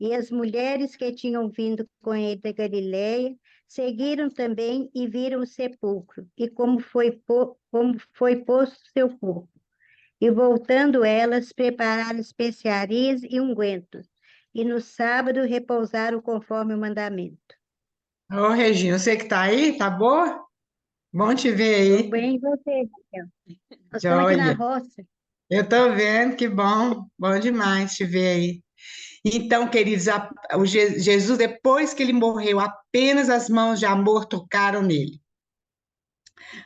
E as mulheres que tinham vindo com ele da Galiléia seguiram também e viram o sepulcro, e como foi posto seu corpo. E voltando elas, prepararam especiarias e ungüentos, e no sábado repousaram conforme o mandamento. Ô, Regina, você que está aí, tá boa? Bom te ver Estou aí. bem, e você, Raquel? Nós estamos aqui na Joia. roça. Eu estou vendo, que bom. Bom demais te ver aí. Então, queridos, Jesus, depois que ele morreu, apenas as mãos de amor tocaram nele.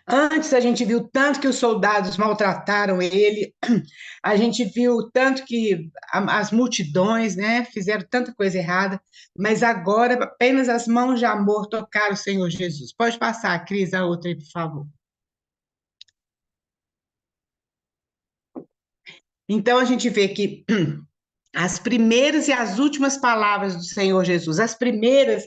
Antes a gente viu tanto que os soldados maltrataram ele, a gente viu tanto que as multidões, né, fizeram tanta coisa errada, mas agora apenas as mãos de amor tocaram o Senhor Jesus. Pode passar, Cris, a outra aí, por favor. Então a gente vê que as primeiras e as últimas palavras do Senhor Jesus, as primeiras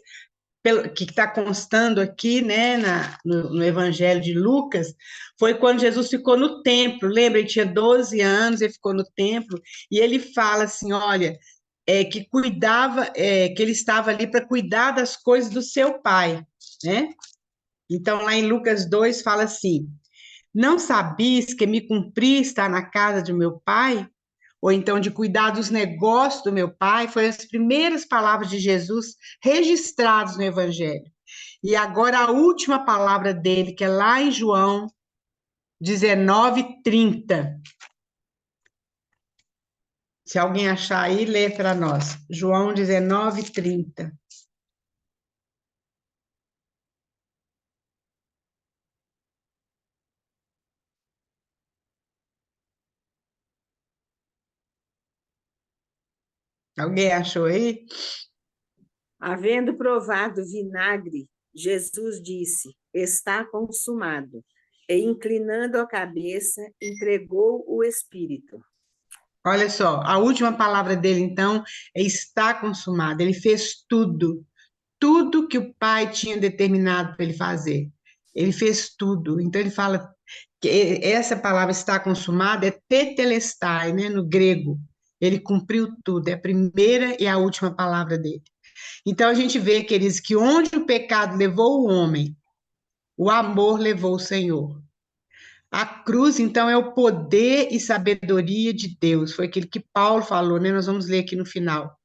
que está constando aqui, né, no Evangelho de Lucas, foi quando Jesus ficou no templo. Lembra? Ele tinha 12 anos, ele ficou no templo, e ele fala assim: olha, que cuidava, que ele estava ali para cuidar das coisas do seu pai, né? Então, lá em Lucas 2 fala assim: não sabias que me cumpri estar na casa de meu pai? Ou então de cuidar dos negócios do meu pai? Foram as primeiras palavras de Jesus registradas no Evangelho. E agora a última palavra dele, que é lá em João 19:30. Se alguém achar aí, lê para nós. João 19:30. Alguém achou aí? Havendo provado o vinagre, Jesus disse: está consumado. E, inclinando a cabeça, entregou o Espírito. Olha só, a última palavra dele, então, é está consumado. Ele fez tudo, tudo que o Pai tinha determinado para ele fazer. Ele fez tudo. Então, ele fala que essa palavra está consumada é tetelestai, né, no grego. Ele cumpriu tudo, é a primeira e a última palavra dele. Então, a gente vê, queridos, que onde o pecado levou o homem, o amor levou o Senhor. A cruz, então, é o poder e sabedoria de Deus. Foi aquilo que Paulo falou, né? Nós vamos ler aqui no final.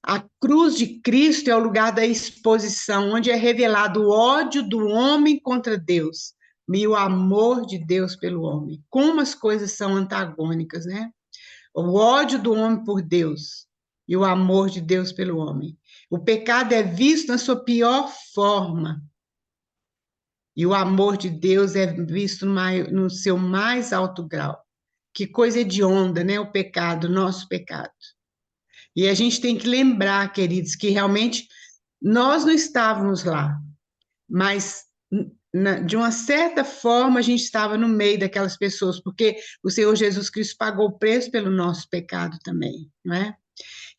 A cruz de Cristo é o lugar da exposição, onde é revelado o ódio do homem contra Deus e o amor de Deus pelo homem. Como as coisas são antagônicas, né? O ódio do homem por Deus e o amor de Deus pelo homem. O pecado é visto na sua pior forma, e o amor de Deus é visto no seu mais alto grau. Que coisa hedionda, né? O pecado, o nosso pecado. E a gente tem que lembrar, queridos, que realmente nós não estávamos lá, mas de uma certa forma a gente estava no meio daquelas pessoas, porque o Senhor Jesus Cristo pagou o preço pelo nosso pecado também, não é?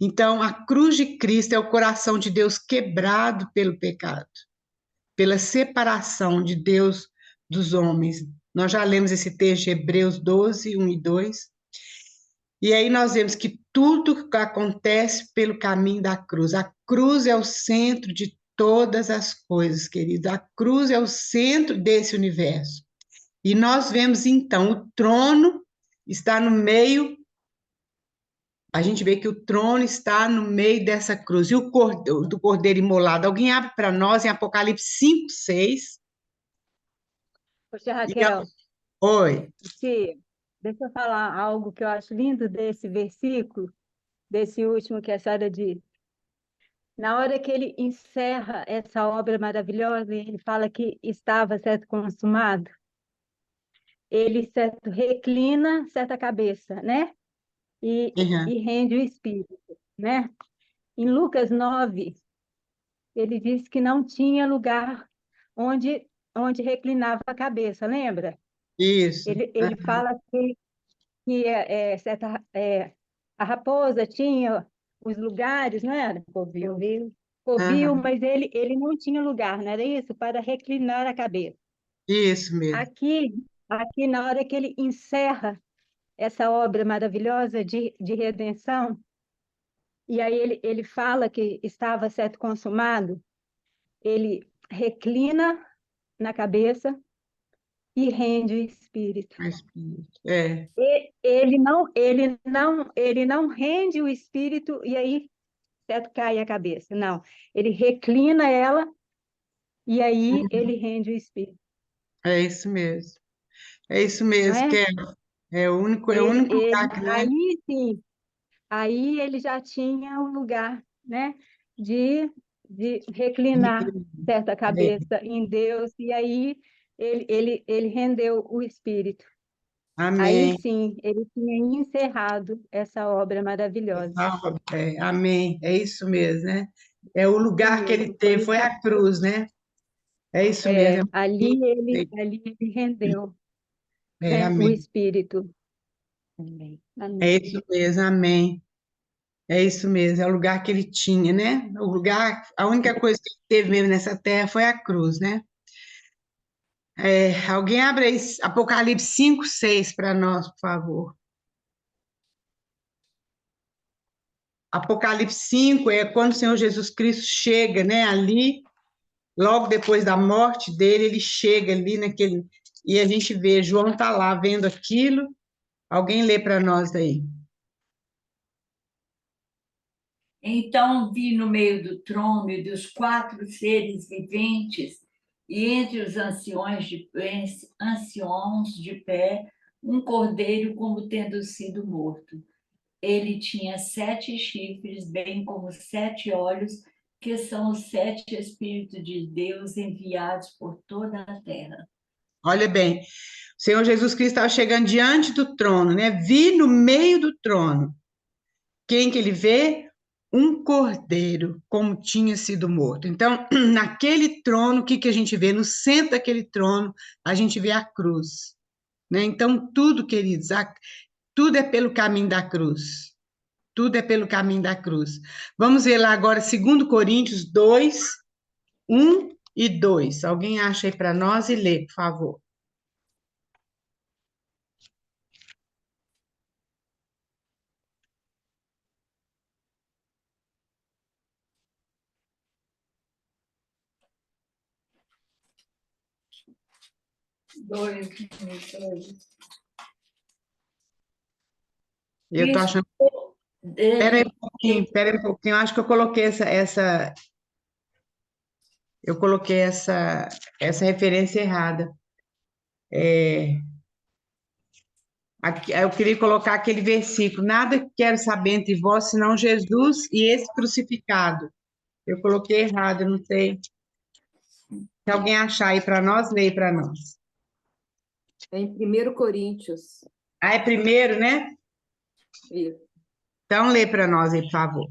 Então, a cruz de Cristo é o coração de Deus quebrado pelo pecado, pela separação de Deus dos homens. Nós já lemos esse texto de Hebreus 12, 1 e 2. E aí nós vemos que tudo acontece pelo caminho da cruz. A cruz é o centro de todas as coisas, queridos. A cruz é o centro desse universo. E nós vemos, então, o trono está no meio. A gente vê que o trono está no meio dessa cruz. E o cordeiro, do cordeiro imolado. Alguém abre para nós em Apocalipse 5, 6. Poxa, E, Raquel, oi. tia, deixa eu falar algo que eu acho lindo desse versículo, desse último que a senhora disse. Na hora que ele encerra essa obra maravilhosa, e ele fala que estava certo consumado, ele certo reclina certa cabeça, né? Uhum. E rende o espírito, né? Em Lucas 9, ele diz que não tinha lugar onde reclinava a cabeça, lembra? Isso. Ele fala que a raposa tinha os lugares, não era? Covil, Uhum. mas ele não tinha lugar, não era isso? Para reclinar a cabeça. Isso mesmo. Aqui, aqui na hora que ele encerra essa obra maravilhosa de redenção, e aí ele fala que estava certo consumado, ele reclina na cabeça e rende o espírito. É, Ele não rende o espírito e aí certo cai a cabeça. Não, ele reclina ela e aí ele rende o espírito, é isso mesmo. É isso não mesmo, que é? é o único lugar que, né? Aí sim, aí ele já tinha o lugar, né, de, de reclinar certa É, cabeça em Deus e aí ele rendeu o espírito. Aí amém. sim, ele tinha encerrado essa obra maravilhosa. Amém. É isso mesmo, né? É o Isso lugar que ele mesmo, teve, foi a cruz, né? É isso mesmo. ali ele rendeu, né, o Amém. espírito. Amém. É Amém. isso mesmo, amém. É isso mesmo, é o lugar que ele tinha, né? O lugar, a única coisa que ele teve mesmo nessa terra foi a cruz, né? Alguém abre aí Apocalipse 5, 6 para nós, por favor. Apocalipse 5 é quando o Senhor Jesus Cristo chega, né, ali logo depois da morte dele, ele chega ali naquele... E a gente vê, João está lá vendo aquilo. Alguém lê para nós aí. Então vi no meio do trono e dos 4 seres viventes, e entre os anciãos de pé, um cordeiro como tendo sido morto. Ele tinha 7 chifres, bem como 7 olhos, que são os 7 Espíritos de Deus enviados por toda a terra. Olha bem, o Senhor Jesus Cristo estava chegando diante do trono, né? Vi no meio do trono. Quem que ele vê? Um cordeiro, como tinha sido morto. Então, naquele trono, o que que a gente vê? No centro daquele trono, a gente vê a cruz, né? Então, tudo, queridos, tudo é pelo caminho da cruz. Tudo é pelo caminho da cruz. Vamos ver lá agora, 2 Coríntios 2, 1 e 2. Alguém acha aí para nós e lê, por favor. Dois. Eu estou achando... Espera aí um pouquinho. Eu acho que eu coloquei essa referência errada. Eu queria colocar aquele versículo: nada quero saber entre vós, senão Jesus e esse crucificado. Eu coloquei errado, eu não sei. Se alguém achar aí para nós, leia para nós. É em 1 Coríntios. Ah, é primeiro, né? Isso. Então, lê para nós aí, por favor.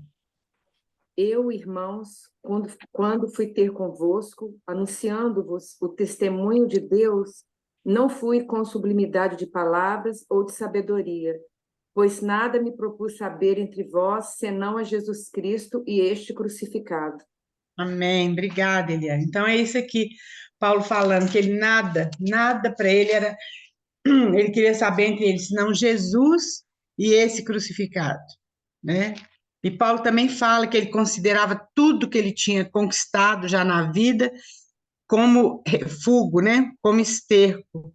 Eu, irmãos, quando fui ter convosco, anunciando-vos o testemunho de Deus, não fui com sublimidade de palavras ou de sabedoria, pois nada me propus saber entre vós, senão a Jesus Cristo e este crucificado. Amém. Obrigada, Eliane. Então, é isso aqui, Paulo falando, que ele nada para ele era... Ele queria saber entre eles, senão Jesus e esse crucificado, né? E Paulo também fala que ele considerava tudo que ele tinha conquistado já na vida como refúgio, né? Como esterco,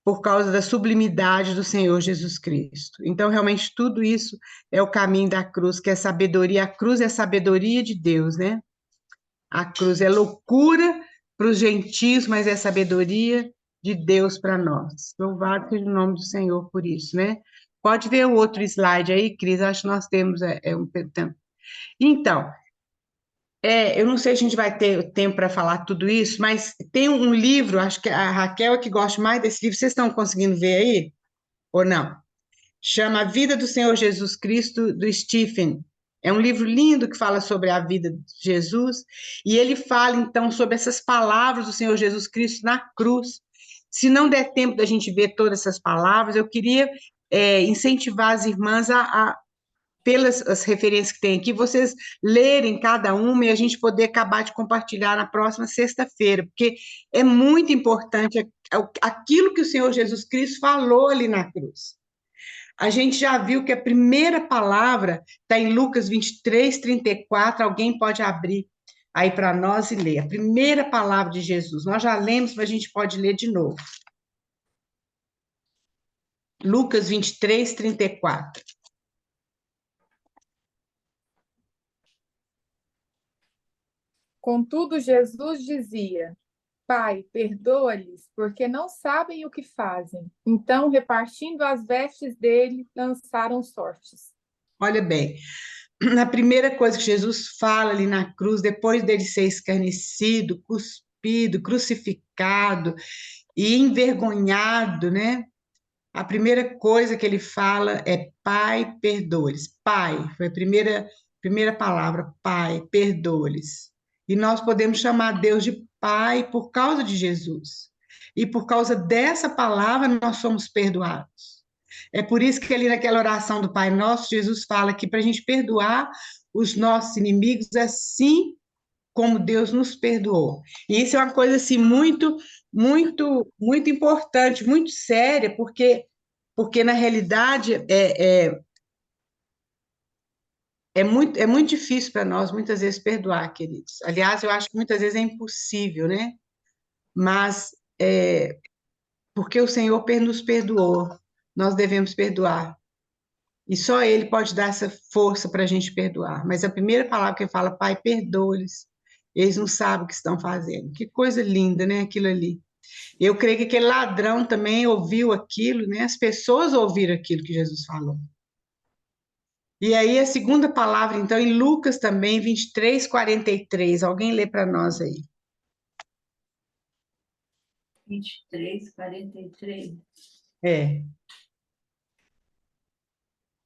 por causa da sublimidade do Senhor Jesus Cristo. Então, realmente, tudo isso é o caminho da cruz, que é sabedoria. A cruz é a sabedoria de Deus, né? A cruz é loucura para os gentios, mas é sabedoria de Deus para nós. Louvado seja o nome do Senhor por isso, né? Pode ver o outro slide aí, Cris, acho que nós temos um tempo. Então, eu não sei se a gente vai ter tempo para falar tudo isso, mas tem um livro, acho que a Raquel é que gosta mais desse livro, vocês estão conseguindo ver aí? Ou não? Chama A Vida do Senhor Jesus Cristo, do Stephen. É um livro lindo que fala sobre a vida de Jesus, e ele fala, então, sobre essas palavras do Senhor Jesus Cristo na cruz. Se não der tempo da gente ver todas essas palavras, eu queria incentivar as irmãs pelas as referências que tem aqui, vocês lerem cada uma e a gente poder acabar de compartilhar na próxima sexta-feira, porque é muito importante aquilo que o Senhor Jesus Cristo falou ali na cruz. A gente já viu que a primeira palavra está em Lucas 23, 34. Alguém pode abrir aí para nós e ler. A primeira palavra de Jesus. Nós já lemos, mas a gente pode ler de novo. Lucas 23, 34. Contudo, Jesus dizia: Pai, perdoa-lhes, porque não sabem o que fazem. Então, repartindo as vestes dele, lançaram sortes. Olha bem, a primeira coisa que Jesus fala ali na cruz, depois dele ser escarnecido, cuspido, crucificado e envergonhado, né? A primeira coisa que ele fala é: Pai, perdoa-lhes. Pai, foi a primeira palavra, Pai, perdoa-lhes. E nós podemos chamar Deus de Pai por causa de Jesus. E por causa dessa palavra nós somos perdoados. É por isso que ali naquela oração do Pai Nosso, Jesus fala que para a gente perdoar os nossos inimigos, assim como Deus nos perdoou. E isso é uma coisa assim muito, muito, muito importante, muito séria, porque na realidade é muito difícil para nós, muitas vezes, perdoar, queridos. Aliás, eu acho que muitas vezes é impossível, né? Mas, porque o Senhor nos perdoou, nós devemos perdoar. E só Ele pode dar essa força para a gente perdoar. Mas a primeira palavra que ele fala, Pai, perdoa-lhes. Eles não sabem o que estão fazendo. Que coisa linda, né? Aquilo ali. Eu creio que aquele ladrão também ouviu aquilo, né? As pessoas ouviram aquilo que Jesus falou. E aí a segunda palavra, então, em Lucas também, 23:43. Alguém lê para nós aí. 23:43. É.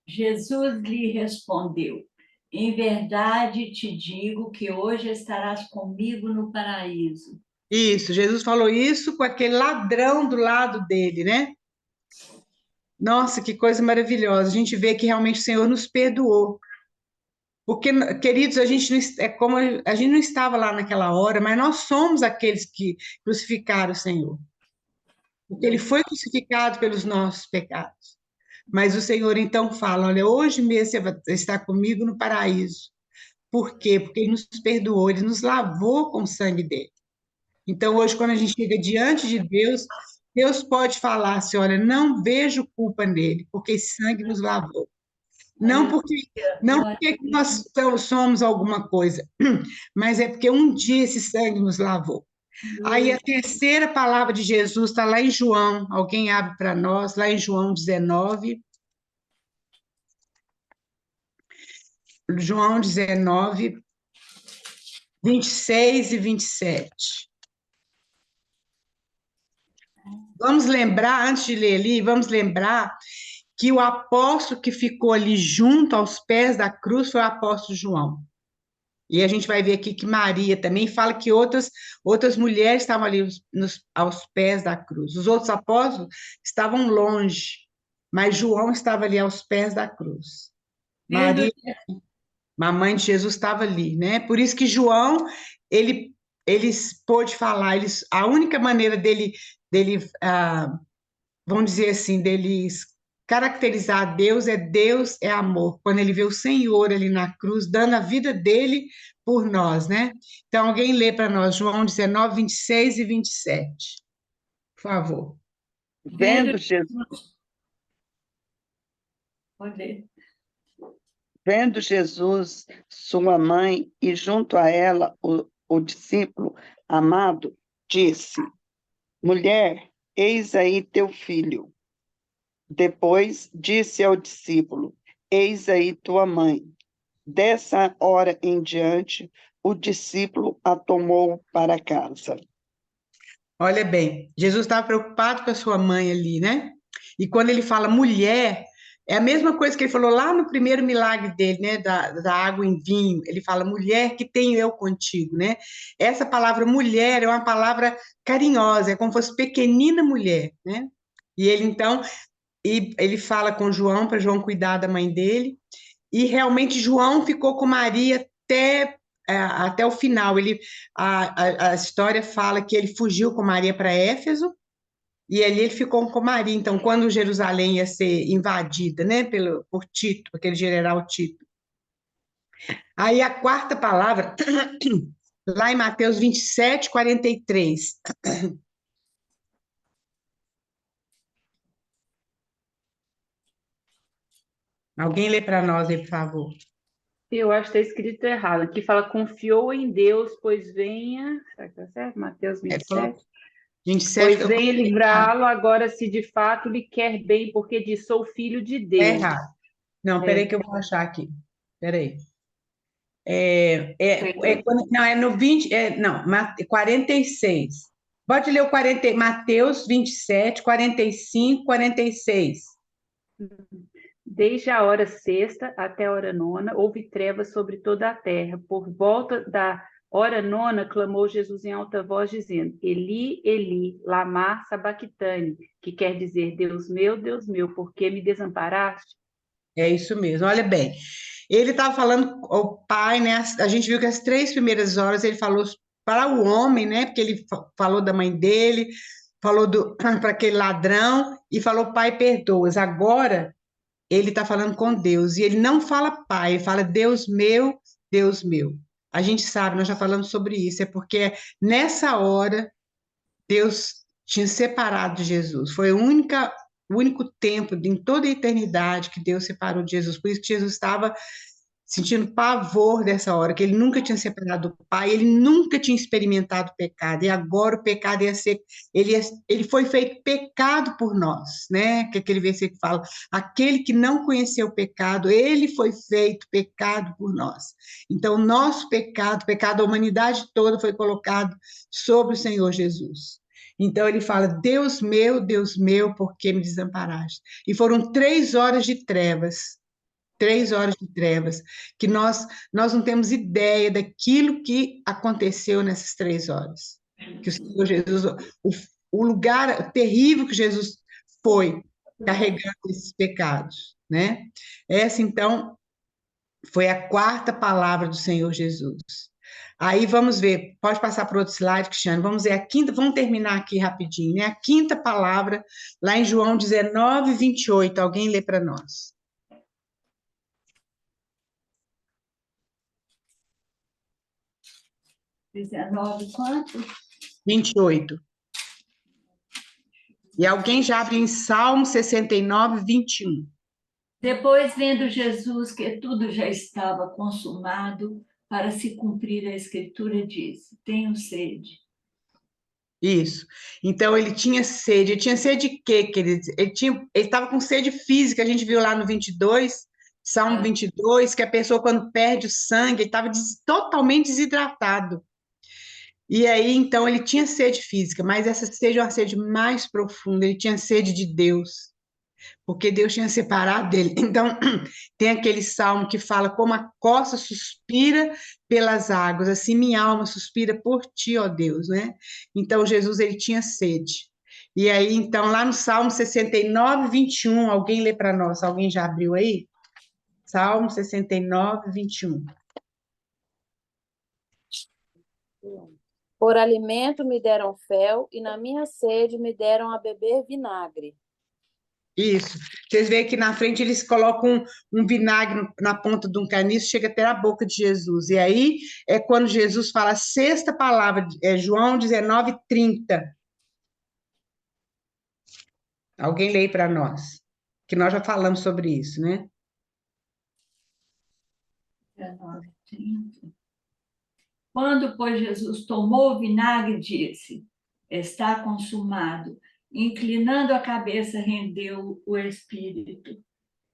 Jesus lhe respondeu: em verdade te digo que hoje estarás comigo no paraíso. Isso, Jesus falou isso com aquele ladrão do lado dele, né? Nossa, que coisa maravilhosa. A gente vê que realmente o Senhor nos perdoou. Porque, queridos, a gente não, é como a gente não estava lá naquela hora, mas nós somos aqueles que crucificaram o Senhor. Porque ele foi crucificado pelos nossos pecados. Mas o Senhor então fala: olha, hoje mesmo você vai estar comigo no paraíso. Por quê? Porque ele nos perdoou, ele nos lavou com o sangue dele. Então, hoje, quando a gente chega diante de Deus, Deus pode falar assim: olha, não vejo culpa nele, porque esse sangue nos lavou. Não porque, não porque nós somos alguma coisa, mas é porque um dia esse sangue nos lavou. Aí a terceira palavra de Jesus está lá em João. Alguém abre para nós, lá em João 19. João 19, 26 e 27. Vamos lembrar, antes de ler ali, vamos lembrar que o apóstolo que ficou ali junto aos pés da cruz foi o apóstolo João. E a gente vai ver aqui que Maria também fala que outras mulheres estavam ali aos pés da cruz. Os outros apóstolos estavam longe, mas João estava ali aos pés da cruz. Maria, a mãe de Jesus, estava ali, né? Por isso que João, ele pôde falar, a única maneira dele vamos dizer assim, deles caracterizar Deus é amor. Quando ele vê o Senhor ali na cruz, dando a vida dele por nós, né? Então, alguém lê para nós João 19, 26 e 27. Por favor. Vendo Jesus, vendo Jesus, sua mãe, e junto a ela o discípulo amado, disse: mulher, eis aí teu filho. Depois disse ao discípulo: eis aí tua mãe. Dessa hora em diante, o discípulo a tomou para casa. Olha bem, Jesus estava preocupado com a sua mãe ali, né? E quando ele fala mulher, é a mesma coisa que ele falou lá no primeiro milagre dele, né? Da água em vinho. Ele fala, mulher, que tenho eu contigo, né? Essa palavra mulher é uma palavra carinhosa, é como se fosse pequenina mulher, né? E ele, então, ele fala com João, para João cuidar da mãe dele, e realmente João ficou com Maria até o final. A história fala que ele fugiu com Maria para Éfeso, e ali ele ficou com Maria. Então, quando Jerusalém ia ser invadida, né, por Tito, aquele general Tito. Aí a quarta palavra, lá em Mateus 27:43. Alguém lê para nós aí, por favor. Eu acho que está escrito errado. Aqui fala, confiou em Deus, pois venha... Será que está certo? Mateus 27. 27. Pois venha livrá-lo agora, se de fato lhe quer bem, porque diz, sou filho de É Deus. errado. Não, peraí que eu vou achar aqui. Peraí. Não, é no 20, não, 46. Pode ler o 40, Mateus 27, 45, 46. Desde a hora sexta até a hora nona, houve trevas sobre toda a terra. Por volta da hora nona, clamou Jesus em alta voz, dizendo, Eli, Eli, lama sabachthani, que quer dizer, Deus meu, por que me desamparaste? É isso mesmo, olha bem. Ele estava falando ao pai, né? A gente viu que as 3 primeiras horas ele falou para o homem, né? Porque ele falou da mãe dele, falou para aquele ladrão e falou, pai, perdoas. Agora ele está falando com Deus, e ele não fala pai, ele fala Deus meu, Deus meu. A gente sabe, nós já falamos sobre isso, é porque nessa hora Deus tinha separado de Jesus. Foi o único tempo em toda a eternidade que Deus separou de Jesus. Por isso que Jesus estava sentindo pavor dessa hora, que ele nunca tinha separado do Pai, ele nunca tinha experimentado o pecado, e agora o pecado ia ser, ele foi feito pecado por nós, né? Que aquele versículo fala, aquele que não conheceu o pecado, ele foi feito pecado por nós. Então, o nosso pecado, o pecado da humanidade toda foi colocado sobre o Senhor Jesus. Então ele fala, Deus meu, por que me desamparaste? E foram 3 horas de trevas, 3 horas de trevas, que nós não temos ideia daquilo que aconteceu nessas 3 horas. Que o Senhor Jesus, o lugar terrível que Jesus foi carregando esses pecados, né? Essa, então, foi a quarta palavra do Senhor Jesus. Aí vamos ver, pode passar para o outro slide, Cristiano, vamos ver a quinta, vamos terminar aqui rapidinho, né? A quinta palavra, lá em João 19, 28, alguém lê para nós. 19, quanto? 28. E alguém já abre em Salmo 69, 21. Depois, vendo Jesus que tudo já estava consumado, para se cumprir a Escritura, disse: tenho sede. Isso. Então, ele tinha sede. Ele tinha sede de quê, queridos? Ele estava com sede física. A gente viu lá no 22, Salmo 22, que a pessoa, quando perde o sangue, ele estava totalmente desidratado. E aí, então, ele tinha sede física, mas essa sede é uma sede mais profunda. Ele tinha sede de Deus, porque Deus tinha separado dele. Então, tem aquele salmo que fala como a costa suspira pelas águas, assim minha alma suspira por ti, ó Deus, né? Então, Jesus, ele tinha sede. E aí, então, lá no Salmo 69, 21, alguém lê para nós? Alguém já abriu aí? Salmo 69, 21. Por alimento me deram fel, e na minha sede me deram a beber vinagre. Isso. Vocês veem que na frente eles colocam um vinagre na ponta de um caniço, chega até a boca de Jesus. E aí é quando Jesus fala a sexta palavra, João 19, 30. Alguém lê para nós, que nós já falamos sobre isso, né? 19, 30. Quando, pois, Jesus tomou o vinagre, disse: está consumado. Inclinando a cabeça, rendeu o espírito.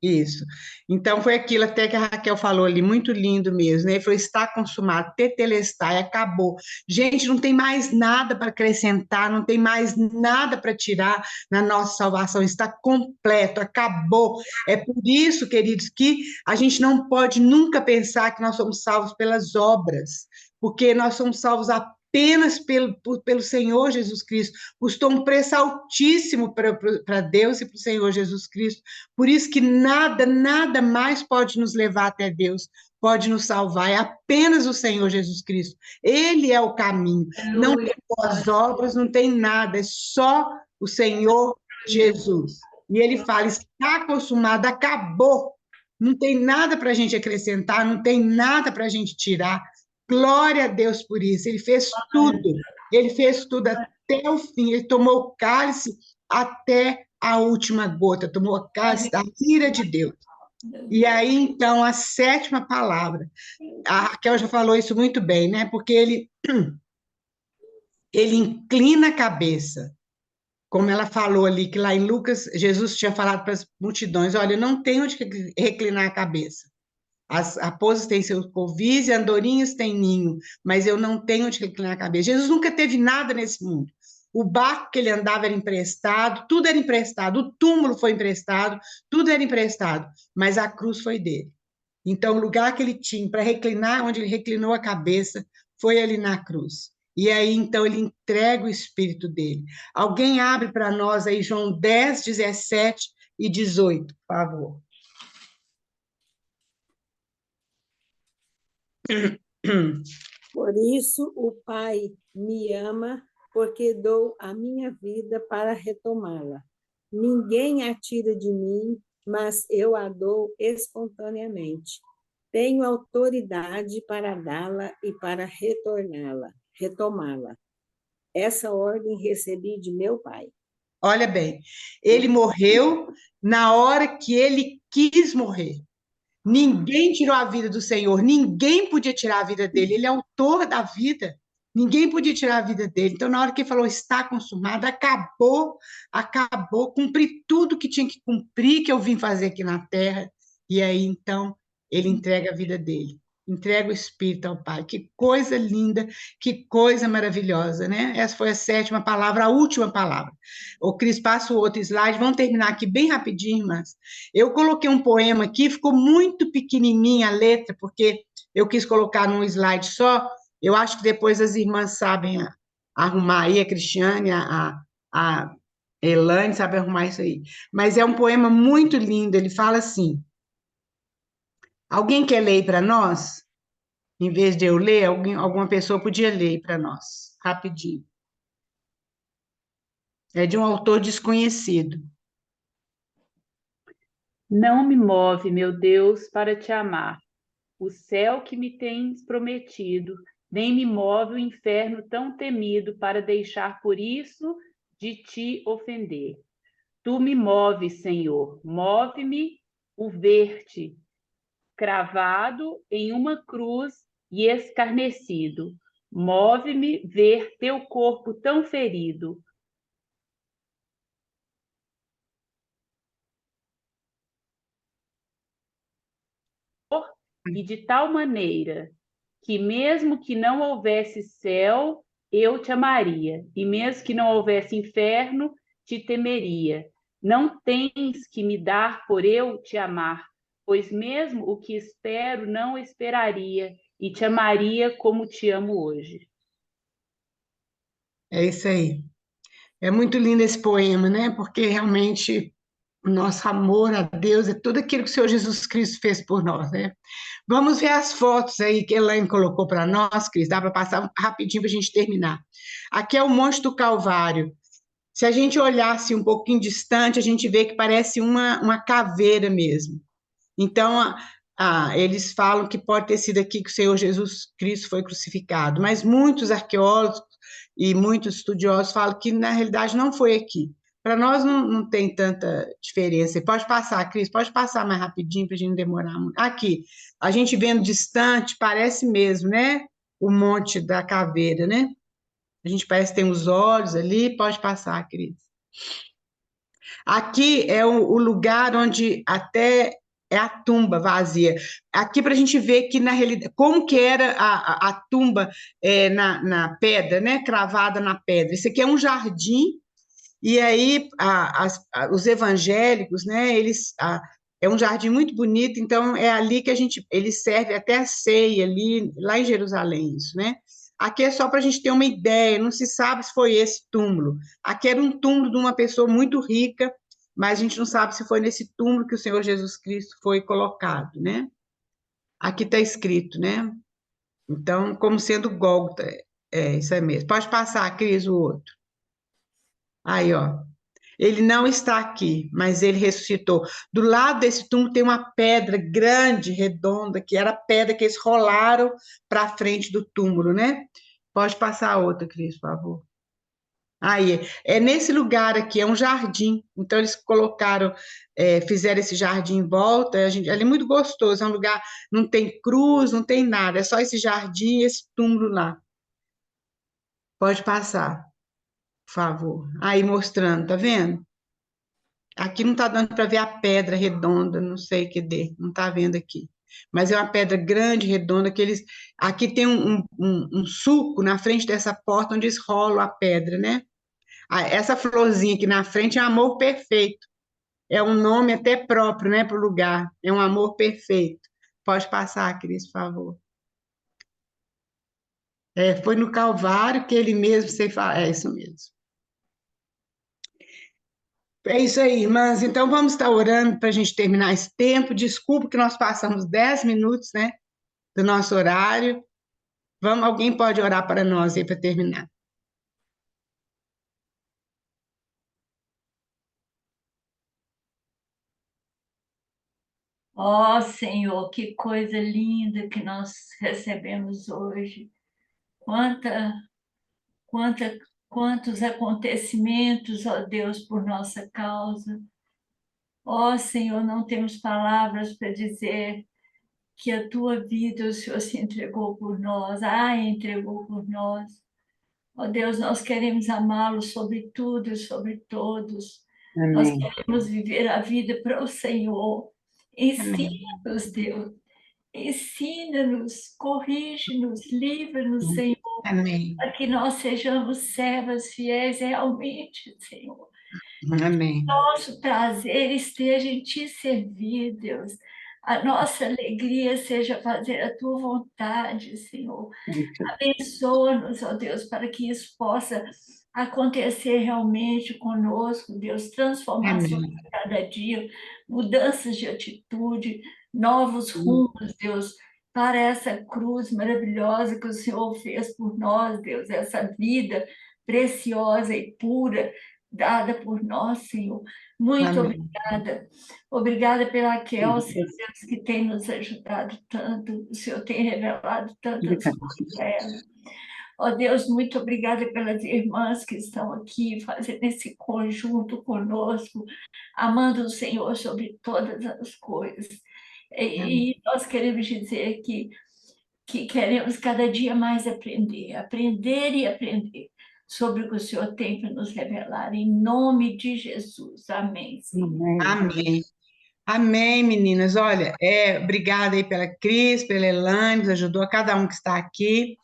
Isso. Então, foi aquilo até que a Raquel falou ali, muito lindo mesmo, né? Ele falou, está consumado, tetelestai, acabou. Gente, não tem mais nada para acrescentar, não tem mais nada para tirar na nossa salvação, está completo, acabou. É por isso, queridos, que a gente não pode nunca pensar que nós somos salvos pelas obras, porque nós somos salvos apenas pelo Senhor Jesus Cristo. Custou um preço altíssimo para Deus e para o Senhor Jesus Cristo. Por isso que nada mais pode nos levar até Deus, pode nos salvar. É apenas o Senhor Jesus Cristo. Ele é o caminho. Não tem boas obras, não tem nada, é só o Senhor Jesus. E ele fala, está consumado, acabou. Não tem nada para a gente acrescentar, não tem nada para a gente tirar. Glória a Deus por isso. Ele fez tudo até o fim. Ele tomou o cálice até a última gota, tomou a cálice da ira de Deus. E aí, então, a sétima palavra, a Raquel já falou isso muito bem, né? Porque ele inclina a cabeça, como ela falou ali, que lá em Lucas, Jesus tinha falado para as multidões, olha, não tem onde reclinar a cabeça. As raposas têm seus covis e andorinhas têm ninho, mas eu não tenho onde reclinar a cabeça. Jesus nunca teve nada nesse mundo. O barco que ele andava era emprestado, tudo era emprestado, o túmulo foi emprestado, tudo era emprestado, mas a cruz foi dele. Então, o lugar que ele tinha para reclinar, onde ele reclinou a cabeça, foi ali na cruz. E aí, então, ele entrega o espírito dele. Alguém abre para nós aí João 10, 17 e 18, por favor. Por isso o Pai me ama, porque dou a minha vida para retomá-la. Ninguém a tira de mim, mas eu a dou espontaneamente. Tenho autoridade para dá-la e para retomá-la. Essa ordem recebi de meu Pai. Olha bem, ele morreu na hora que ele quis morrer. Ninguém tirou a vida do Senhor, ninguém podia tirar a vida dele, ele é autor da vida, ninguém podia tirar a vida dele. Então, na hora que ele falou, está consumado, acabou, acabou, cumpri tudo que tinha que cumprir, que eu vim fazer aqui na terra, e aí, então, ele entrega a vida dele, entrega o Espírito ao Pai. Que coisa linda, que coisa maravilhosa, né? Essa foi a sétima palavra, a última palavra. O Cris, passa o outro slide, vamos terminar aqui bem rapidinho, irmãs. Eu coloquei um poema aqui, ficou muito pequenininha a letra, porque eu quis colocar num slide só. Eu acho que depois as irmãs sabem arrumar aí, a Cristiane, a Elaine sabe arrumar isso aí. Mas é um poema muito lindo, ele fala assim, alguém quer ler para nós? Em vez de eu ler, alguma pessoa podia ler para nós, rapidinho. É de um autor desconhecido. Não me move, meu Deus, para te amar, o céu que me tens prometido, nem me move o inferno tão temido para deixar por isso de te ofender. Tu me moves, Senhor, move-me o ver-te, cravado em uma cruz e escarnecido. Move-me ver teu corpo tão ferido. E de tal maneira que mesmo que não houvesse céu, eu te amaria, e mesmo que não houvesse inferno, te temeria. Não tens que me dar por eu te amar, pois mesmo o que espero não esperaria, e te amaria como te amo hoje. É isso aí. É muito lindo esse poema, né? Porque realmente o nosso amor a Deus é tudo aquilo que o Senhor Jesus Cristo fez por nós, né? Vamos ver as fotos aí que a Elaine colocou para nós, Cris. Dá para passar rapidinho para a gente terminar. Aqui é o Monte do Calvário. Se a gente olhasse um pouquinho distante, a gente vê que parece uma caveira mesmo. Então, eles falam que pode ter sido aqui que o Senhor Jesus Cristo foi crucificado, mas muitos arqueólogos e muitos estudiosos falam que, na realidade, não foi aqui. Para nós não tem tanta diferença. Pode passar, Cris, pode passar mais rapidinho para a gente não demorar muito. Aqui, a gente vendo distante, parece mesmo, né? O Monte da Caveira, né? A gente parece que tem os olhos ali. Pode passar, Cris. Aqui é o lugar onde até é a tumba vazia. Aqui para a gente ver que, na realidade, como que era a tumba na pedra, né? Cravada na pedra. Isso aqui é um jardim, e aí os evangélicos, né? É um jardim muito bonito, então é ali que ele serve até a ceia ali, lá em Jerusalém, isso, né? Aqui é só para a gente ter uma ideia, não se sabe se foi esse túmulo. Aqui era um túmulo de uma pessoa muito rica, mas a gente não sabe se foi nesse túmulo que o Senhor Jesus Cristo foi colocado, né? Aqui está escrito, né? Então, como sendo Gólgota, isso é mesmo. Pode passar, Cris, o outro. Aí, ó. Ele não está aqui, mas ele ressuscitou. Do lado desse túmulo tem uma pedra grande, redonda, que era a pedra que eles rolaram para frente do túmulo, né? Pode passar a outra, Cris, por favor. Aí, é nesse lugar aqui, é um jardim. Então, eles colocaram, fizeram esse jardim em volta. Ali é muito gostoso, é um lugar, não tem cruz, não tem nada, é só esse jardim e esse túmulo lá. Pode passar, por favor. Aí, mostrando, tá vendo? Aqui não está dando para ver a pedra redonda, não sei o que dê, não está vendo aqui. Mas é uma pedra grande, redonda, que eles. Aqui tem um sulco na frente dessa porta onde eles rolam a pedra, né? Essa florzinha aqui na frente é um amor perfeito. É um nome até próprio, né, para o lugar. É um amor perfeito. Pode passar, Cris, por favor. Foi no Calvário que ele mesmo se fala. É isso mesmo. É isso aí, irmãs. Então, vamos estar orando para a gente terminar esse tempo. Desculpa que nós passamos 10 minutos, né, do nosso horário. Alguém pode orar para nós aí para terminar. Ó Senhor, que coisa linda que nós recebemos hoje. Quanta, quanta, quantos acontecimentos, ó Deus, por nossa causa. Ó Senhor, não temos palavras para dizer que a tua vida o Senhor se entregou por nós, entregou por nós. Ó Deus, nós queremos amá-lo sobre tudo e sobre todos. Nós Amém. queremos viver a vida para o Senhor. Ensina-nos, Deus. Ensina-nos, corrige-nos, livra-nos, Senhor, Amém. para que nós sejamos servas fiéis realmente, Senhor. Amém. Nosso prazer esteja em te servir, Deus. A nossa alegria seja fazer a tua vontade, Senhor. Abençoa-nos, ó Deus, para que isso possa acontecer realmente conosco, Deus. Transformações Amém. a cada dia, mudanças de atitude, novos rumos, Deus, para essa cruz maravilhosa que o Senhor fez por nós, Deus, essa vida preciosa e pura dada por nós, Senhor. Muito Amém. obrigada. Obrigada pela Kelsey, Deus, que tem nos ajudado tanto. O Senhor tem revelado tantas coisas a ela. Ó Deus, muito obrigada pelas irmãs que estão aqui fazendo esse conjunto conosco, amando o Senhor sobre todas as coisas. E nós queremos dizer que queremos cada dia mais aprender e aprender sobre o que o Senhor tem para nos revelar, em nome de Jesus. Amém, Senhor. Amém. Amém, meninas. Olha, obrigada aí pela Cris, pela Elane, que ajudou a cada um que está aqui.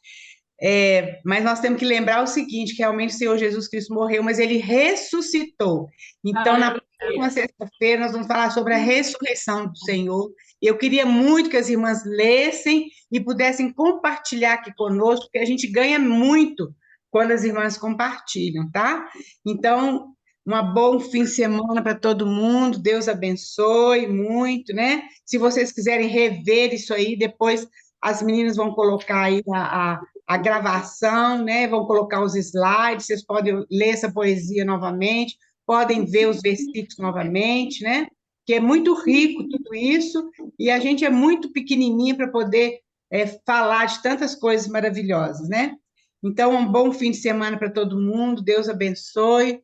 Mas nós temos que lembrar o seguinte, que realmente o Senhor Jesus Cristo morreu, mas ele ressuscitou. Então, na próxima sexta-feira, nós vamos falar sobre a ressurreição do Senhor. Eu queria muito que as irmãs lessem e pudessem compartilhar aqui conosco, porque a gente ganha muito quando as irmãs compartilham, tá? Então, um bom fim de semana para todo mundo, Deus abençoe muito, né? Se vocês quiserem rever isso aí, depois as meninas vão colocar aí a gravação, né? Vão colocar os slides, vocês podem ler essa poesia novamente, podem ver os versículos novamente, né? Que é muito rico tudo isso, e a gente é muito pequenininho para poder falar de tantas coisas maravilhosas, né? Então, um bom fim de semana para todo mundo, Deus abençoe,